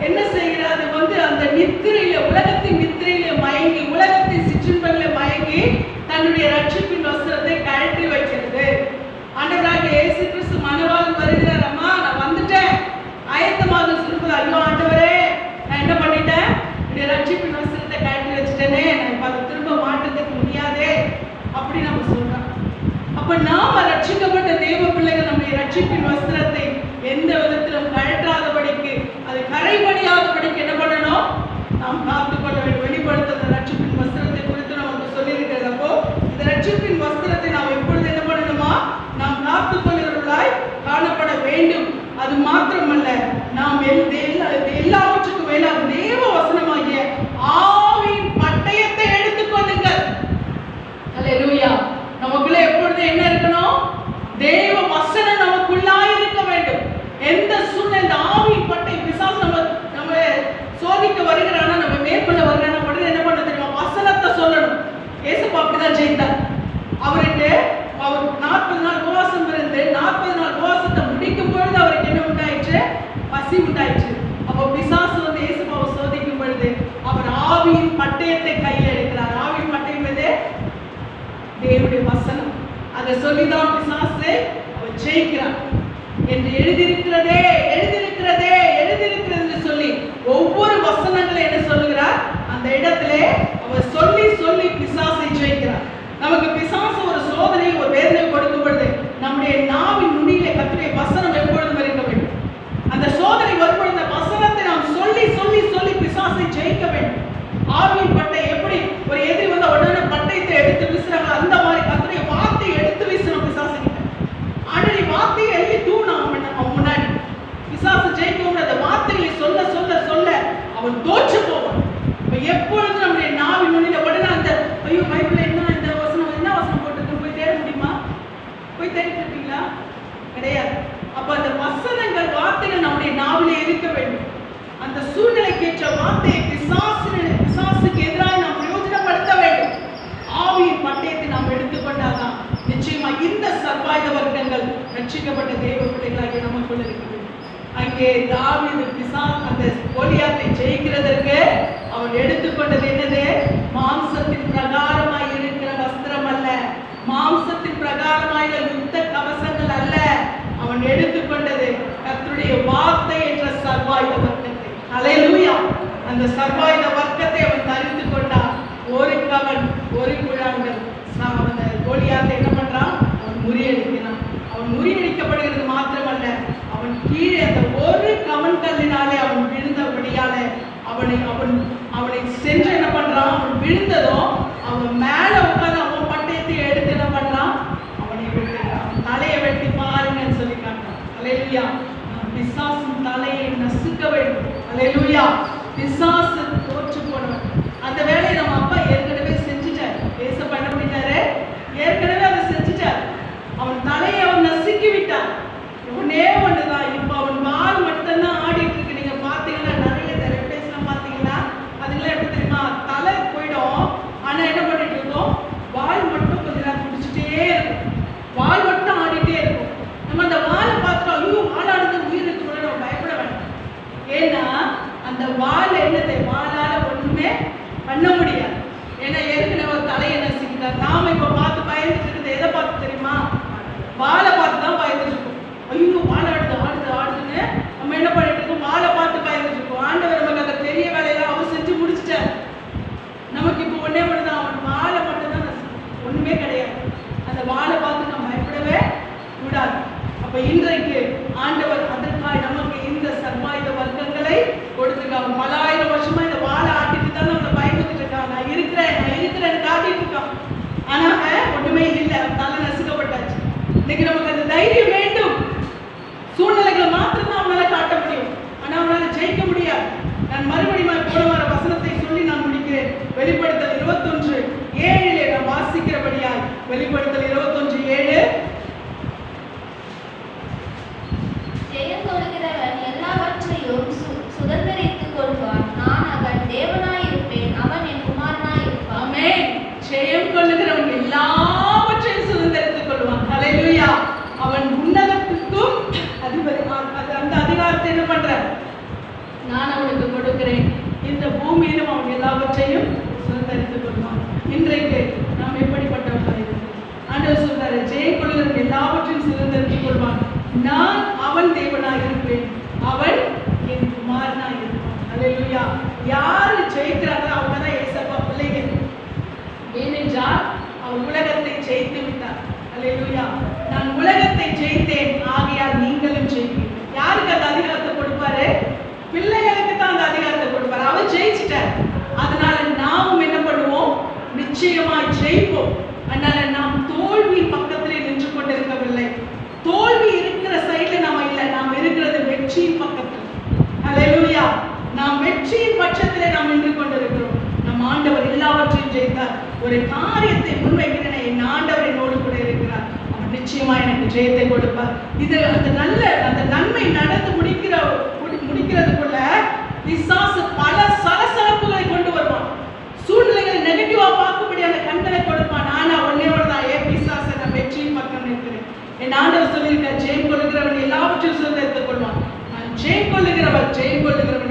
என்ன செய்கிறது? அந்த நித்திரையில, உலகத்தின் நித்திரையில மயங்கி, உலகத்தின் சிற்றின்பங்களில் மயங்கி தன்னுடைய ரட்சிப்பின் வஸ்திரத்தை கழட்டி வைக்கிறது. ஆண்டவராகிய இயேசு கிறிஸ்து மணவாளன் வருகிறார். அம்மா நான் வந்துட்டேன், ஆயத்தமாக சொல்லும்போது, ஐயோ ஆண்டவரே நான் என்ன பண்ணிட்டேன்? என்னுடைய ரட்சிப்பின் வஸ்திரத்தை கழட்டி வச்சுட்டேனே, நான் இப்ப அதை திரும்ப மாற்றத்துக்கு முடியாதே அப்படி நம்ம சொல்றோம். அப்ப நாம ரட்சிக்கப்பட்ட தேவ பிள்ளைகள் நம்முடைய ரட்சிப்பின் வஸ்திரத்தை எந்த விதத்திலும் கழற்றாதபடிக்கு, அது கரைபடியாதபடிக்கு என்ன பண்ணணும்? நாம் காத்துக்கொள்ள வேண்டும். வெளிப்படுத்த ரட்சிப்பின் வஸ்திரத்தை குறித்து நமக்கு சொல்லியிருக்கிறது. அப்போ இந்த ரட்சிப்பின் வஸ்திரத்தை நாம் எப்பொழுது என்ன பண்ணணுமா? நாம் காத்துக்கொள்கிறவர்களாய் காணப்பட வேண்டும். அது மாத்திரமல்ல, நாம் எல்லாவற்றுக்கும் மேலாக தேவ வசனமாகிய ஆவியின் பட்டயத்தை எடுத்துக்கொள்ளுங்கள். அல்லேலூயா. நமக்குள்ள எப்பொழுது என்ன இருக்கணும்? தேவ வசனம் நமக்குள்ளாய் இருக்க வேண்டும். எந்த சூழ்நிலை ஆவியின் பட்டயம், பிசாசு நம்ம சோதிக்க வருகிறானா, நம்ம மேற்கொள்ள வருகிறானா, உடனே என்ன பண்ண தெரியுமா? வசனத்தை சொல்லணும். ஏசப்பா அப்படிதான் செய்தார். அவர் 40 நாள் உபவாசம் இருந்து 40 நாள் உபவாசத்தை முடிக்கும் பொழுது அவருக்கு என்ன உண்டாயிற்று? பசி உண்டாயிற்று. அப்போ பிசாசு ஏசப்பாவை சோதிக்கும் பொழுது அவர் ஆவியின் பட்டயத்தை கையில் எடுக்கிறார். ஆவியின் பட்டயம் எது? தேவனுடைய வசனம். அதை சொல்லிதான் பிசாசு அவர் ஜெயிக்கிறார். என்று எழுதியிருக்கிறதே, எழுதியிருக்கிறதே, எழுதியிருக்கிறது சொல்லி ஒவ்வொரு வசனங்களை என்ன சொல்லுகிறார்? அந்த இடத்திலே அவர் சொல்லி சொல்லி பிசாசை ஜெயிக்கிறார். நமக்கு பிசாசு ஒரு சோதனை, ஒரு வேதனை கொடுக்கும் பொழுது நம்முடைய நாவின் நுனியிலே கர்த்தருடைய வசனம் எப்பொழுதும் இருக்க வேண்டும். அந்த சோதனை வரும்பொழுது அந்த வசனத்தை நாம் சொல்லி சொல்லி சொல்லி பிசாசை ஜெயிக்க வேண்டும். ஆவியின் பட்டை எப்படி ஒரு எதிரி உடனே பட்டயத்தை எடுத்து வீசுறாங்க, அந்த மாதிரி கர்த்தருடைய வார்த்தையை எடுத்து வீசணும் பிசாசு. ஆண்டவருடைய வார்த்தையை எழுதி தூண் அவன் முன்னாடி பிசாசு ஜெயிக்கும். அந்த வார்த்தைகளை சொல்ல சொல்ல சொல்ல அவன் தோற்று போவான். எப்பொழுது நம்முடைய நாவின் நுனியில உடனே அந்த ஐயோ பைபிள்ல என்ன இந்த வசனம், என்ன வசனம் போட்டு போய் தேட முடியுமா? போய் தேடிட்டு இருக்கீங்களா? கிடையாது. அப்ப அந்த வசனங்கள், வார்த்தைகள் நம்முடைய நாவிலே இருக்க வேண்டும். அந்த சூழ்நிலைக்கேற்ற வார்த்தையை பிசாசுக்கு எதிராக நாம் பிரயோஜனப்படுத்த வேண்டும். ஆவியின் பட்டயத்தை நாம் எடுத்துக்கொண்டாதான் நிச்சயமா இந்த சர்வாயுத வர்க்கங்கள் ரட்சிக்கப்பட்ட தேவ பிள்ளைகளாகிய நமக்குள்ள இருக்கிறது. அங்கே தாவீது அந்த கோலியாத்தை ஜெயிக்கிறதற்கு அவன் எடுத்துக்கொண்டது என்னது? மாம்சத்தின் பிரகாரமாய் இருக்கிற வஸ்திரம் அல்ல, மாம்சத்தின் பிரகாரமாய் யுத்த கவசங்கள் அல்ல. அவன் எடுத்துக்கொண்டது கர்த்தருடைய வார்த்தை என்ற சர்வாயுத வர்க்கத்தை. அல்லேலூயா. அந்த சர்வாயுத வர்க்கத்தை அவன் தரித்து கொண்டான். ஒரு கவன், ஒரு குழாங்கள். அந்த கோலியாத்தை என்ன பண்றான்? அவன் முறியடிக்கிறான். அவன் முறியடிக்கப்படுகிறது மாத்திரமல்ல, அவன் கீழே அந்த ஒரு கவன் கல்லினாலே அவன் விழுந்தபடியால அவனை சென்று என்ன பண்றான்? அவன் விழுந்ததும் அவன் மேல உட்கார்ந்து அவன் பட்டயத்தை எடுத்து என்ன பண்றான்? அவனை வெட்டுறான். தலையை வெட்டி பாருங்கன்னு சொல்லி காட்டுறான். அல்லேலூயா. பிசாசின் தலையை நசுக்க வேண்டும். அல்லேலூயா. பிசாசு தோற்று போனவன். அந்த வேலையை நம்ம அப்பா ஏற்கனவே செஞ்சுட்டார். ஏசப்பா என்ன பண்ணிட்டாரு? ஏற்கனவே அதை செஞ்சுட்டார். அவன் தலையை அவன் நசுக்கி விட்டான். ஒன்னே ஒண்ணுதான். இப்ப அவன் வால் மட்டும்தான் ஆடிட்டு இருக்கு. நீங்க பாத்தீங்கன்னா நிறைய ரெப்டேஸ்லாம் பாத்தீங்கன்னா அதுக்கெல்லாம் எப்படி தெரியுமா? தலை போயிடும். ஆனா என்ன பண்ணிட்டு இருக்கோம்? வால் மட்டும் கொஞ்ச நேரம் பிடிச்சிட்டே இருக்கும். வால் மட்டும் ஆடிட்டே இருக்கும். நம்ம அந்த வாலை பார்த்துட்டோம், ஐயோ வால் ஆடுது, உயிர் இருக்கு கூட நம்ம பயப்பட வேண்டாம். ஏன்னா அந்த வால் என்னது? வாளால ஒண்ணுமே பண்ண முடியாது. ஏன்னா ஏற்கனவே ஒரு தலையை நசுக்கிட்டார். நாம இப்ப பார்த்து பயந்துட்டு இருக்குது எதை பார்த்து தெரியுமா? வாழை பார்த்து தான் பயந்துட்டு இருக்கோம். ஐயோ வாழை ஆடுது ஆடுது ஆடுதுன்னு நம்ம என்ன பண்ணிட்டு இருக்கோம்? வாழை பார்த்து பயந்துட்டு இருக்கோம். ஆண்டவர் நமக்கு அந்த பெரிய வேலையெல்லாம் அவர் செஞ்சு முடிச்சுட்டார். நமக்கு இப்போ ஒன்னே ஒண்ணுதான், அவன் வாழை மட்டும்தான், ஒண்ணுமே கிடையாது. அந்த வாழை பார்த்து நம்ம பயப்படவே கூடாது. அப்ப இன்றைக்கு ஆண்டவர் அதற்காக நமக்கு இந்த சர்வாயுத வர்க்கங்களை கொடுத்துருக்காங்க. பல ஆயிரம் வருஷமா இந்த வாழை ஆட்டிட்டு தான் நம்மளை பயந்துட்டு இருக்காங்க. நான் இருக்கிறேன்னு காட்டிட்டு இருக்கான். ஆனா ஒண்ணுமே இல்லை, தலை நசுக்கப்பட்டாச்சு. இன்னைக்கு நமக்கு அந்த தைரியம் வேண்டும். சூழ்நிலைகளை மாத்திரம் அவனால காட்ட முடியும், ஆனா அவனால ஜெயிக்க முடியாது. நான் மறுபடியும் போன வார வசனத்தை சொல்லி நான் முடிக்கிறேன். வெளிப்படுத்தல் 21:7 நான் வாசிக்கிறபடியால் வெளிப்படுத்தல் 21:7 கொள்ளுகிறவன் எல்லாவற்றையும் சுதந்தரித்துக் கொள்வான். ஹல்லேலூயா. அவன் உன்னதத்துக்கும் அதிபதி. அந்த அதிகாரத்தை என்ன பண்ற? நான் அவனுக்கு கொடுக்கிறேன். இந்த பூமியிலும் அவன் எல்லாவற்றையும் சுதந்தரித்துக் கொள்வான். இன்றைக்கு நாம் எப்படிப்பட்டவர்களாக இருக்கிறோம்? ஆண்டவர் சொல்றாரு, ஜெயம் கொள்ளுகிறவன் எல்லாவற்றையும் சுதந்தரித்துக் கொள்வான். நான் அவன் தேவனாக இருப்பேன், அவன் என் குமாரனாக இருப்பான். ஹல்லேலூயா. யாரு ஜெயிக்கிறாங்களோ அவங்க தான் ஏசப்பா பிள்ளைகள். ஏனென்றால் அவர் உலகத்தை ஜெயித்து விட்டார். ஹல்லேலூயா. நான் உலகத்தை ஜெயித்தேன், ஆகையால் நீங்களும் ஜெயிப்பீர்கள். யாருக்கு அந்த அதிகாரத்தை கொடுப்பாரு? பிள்ளைகளுக்கு தான் அந்த அதிகாரத்தை கொடுப்பாரு. அவர் ஜெயிச்சிட்டார். அதனால நாமும் என்ன பண்ணுவோம்? நிச்சயமாய் ஜெயிப்போம். அதனால நாம் தோல்வி பக்கத்திலே நின்று கொண்டிருக்கவில்லை. தோல்வி இருக்கிற சைடுல நாம இல்லை, நாம் இருக்கிறது வெற்றியின் பக்கத்தில். ஹல்லேலூயா. நாம் வெற்றியின் பட்சத்திலே நாம் நின்று கொண்டிருக்கிறோம். நம் ஆண்டவர் எல்லாவற்றையும் ஜெயித்தார். ஒரு காரியத்தை முன்வைக்கிறேன், என் ஆண்டவர் என்னோடு கூட இருக்கிறார், அவர் நிச்சயமா எனக்கு ஜெயத்தை கொடுப்பார். இது அந்த நன்மை நடந்து முடிக்கிறதுக்குள்ள பிசாசு பல சலசலப்புகளை கொண்டு வருவான். சூழ்நிலைகளை நெகட்டிவா பார்க்கும்படியான கண்களை கொடுப்பான். ஆனா ஒன்னேயோட தான், ஏ பிசாசை, நான் வெற்றியின் பக்கம் இருக்கிறேன். என் ஆண்டவர் சொல்லியிருக்கார், ஜெயம் கொள்ளுகிறவன் எல்லாவற்றையும் சுதந்திரித்துக் கொள்வான். நான் ஜெயம் கொள்ளுகிறவன்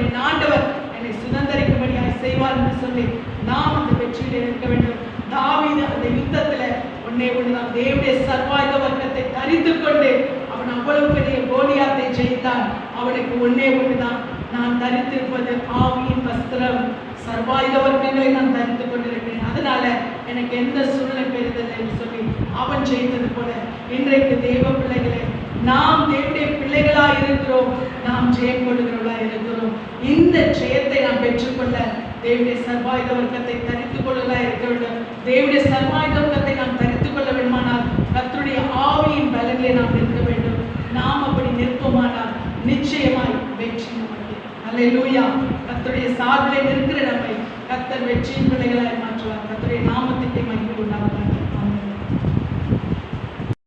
என் ஆண்டவர் என்னை சுதந்திரிக்கும்படியாக செய்வார் என்று சொல்லி நாம் அந்த வெற்றியில் இருக்க வேண்டும். தாவீது அந்த யுத்தத்துல ஒன்றுதான், தேவனுடைய சர்வாயுத வர்க்கத்தை தரித்து கொண்டு அவன் அவ்வளவு பெரிய கோலியாத்தை ஜெயித்தான். அவனுக்கு ஒன்றுதான், நான் தரித்திருப்பது ஆவியின் வஸ்திரம், சர்வாயுத வர்க்கங்களை நான் தரித்து கொண்டிருக்கிறேன், அதனால எனக்கு எந்த சூழ்நிலை பெறுதல் என்று சொல்லி அவன் ஜெயித்தது போல இன்றைக்கு தேவ பிள்ளைகளே, நாம் தேவனுடைய பிள்ளைகளாக இருக்கிறோம், நாம் ஜெயம் கொள்ளுகிறவர்களாக இருக்கிறோம். இந்த ஜெயத்தை நாம் பெற்றுக்கொள்ள தேவனுடைய சர்வாயுத வர்க்கத்தை தரித்துக் கொள்ளலாம் இருக்க வேண்டும். தேவனுடைய சர்வாயுத வர்க்கத்தை நாம் தரித்துக் கொள்ள வேண்டுமானால் கர்த்தருடைய ஆவியின் பலனிலே நாம் நிற்க வேண்டும். நாம் அப்படி நிற்போமானால் நிச்சயமாய் வெற்றி நமக்கு. ஹல்லேலூயா. கர்த்தருடைய சார்பிலே நிற்கிற நம்மை கர்த்தர் வெற்றியின் பிள்ளைகளாய் மாற்றுவார். கர்த்தருடைய நாமத்துக்கு மகிமை உண்டாவதாக.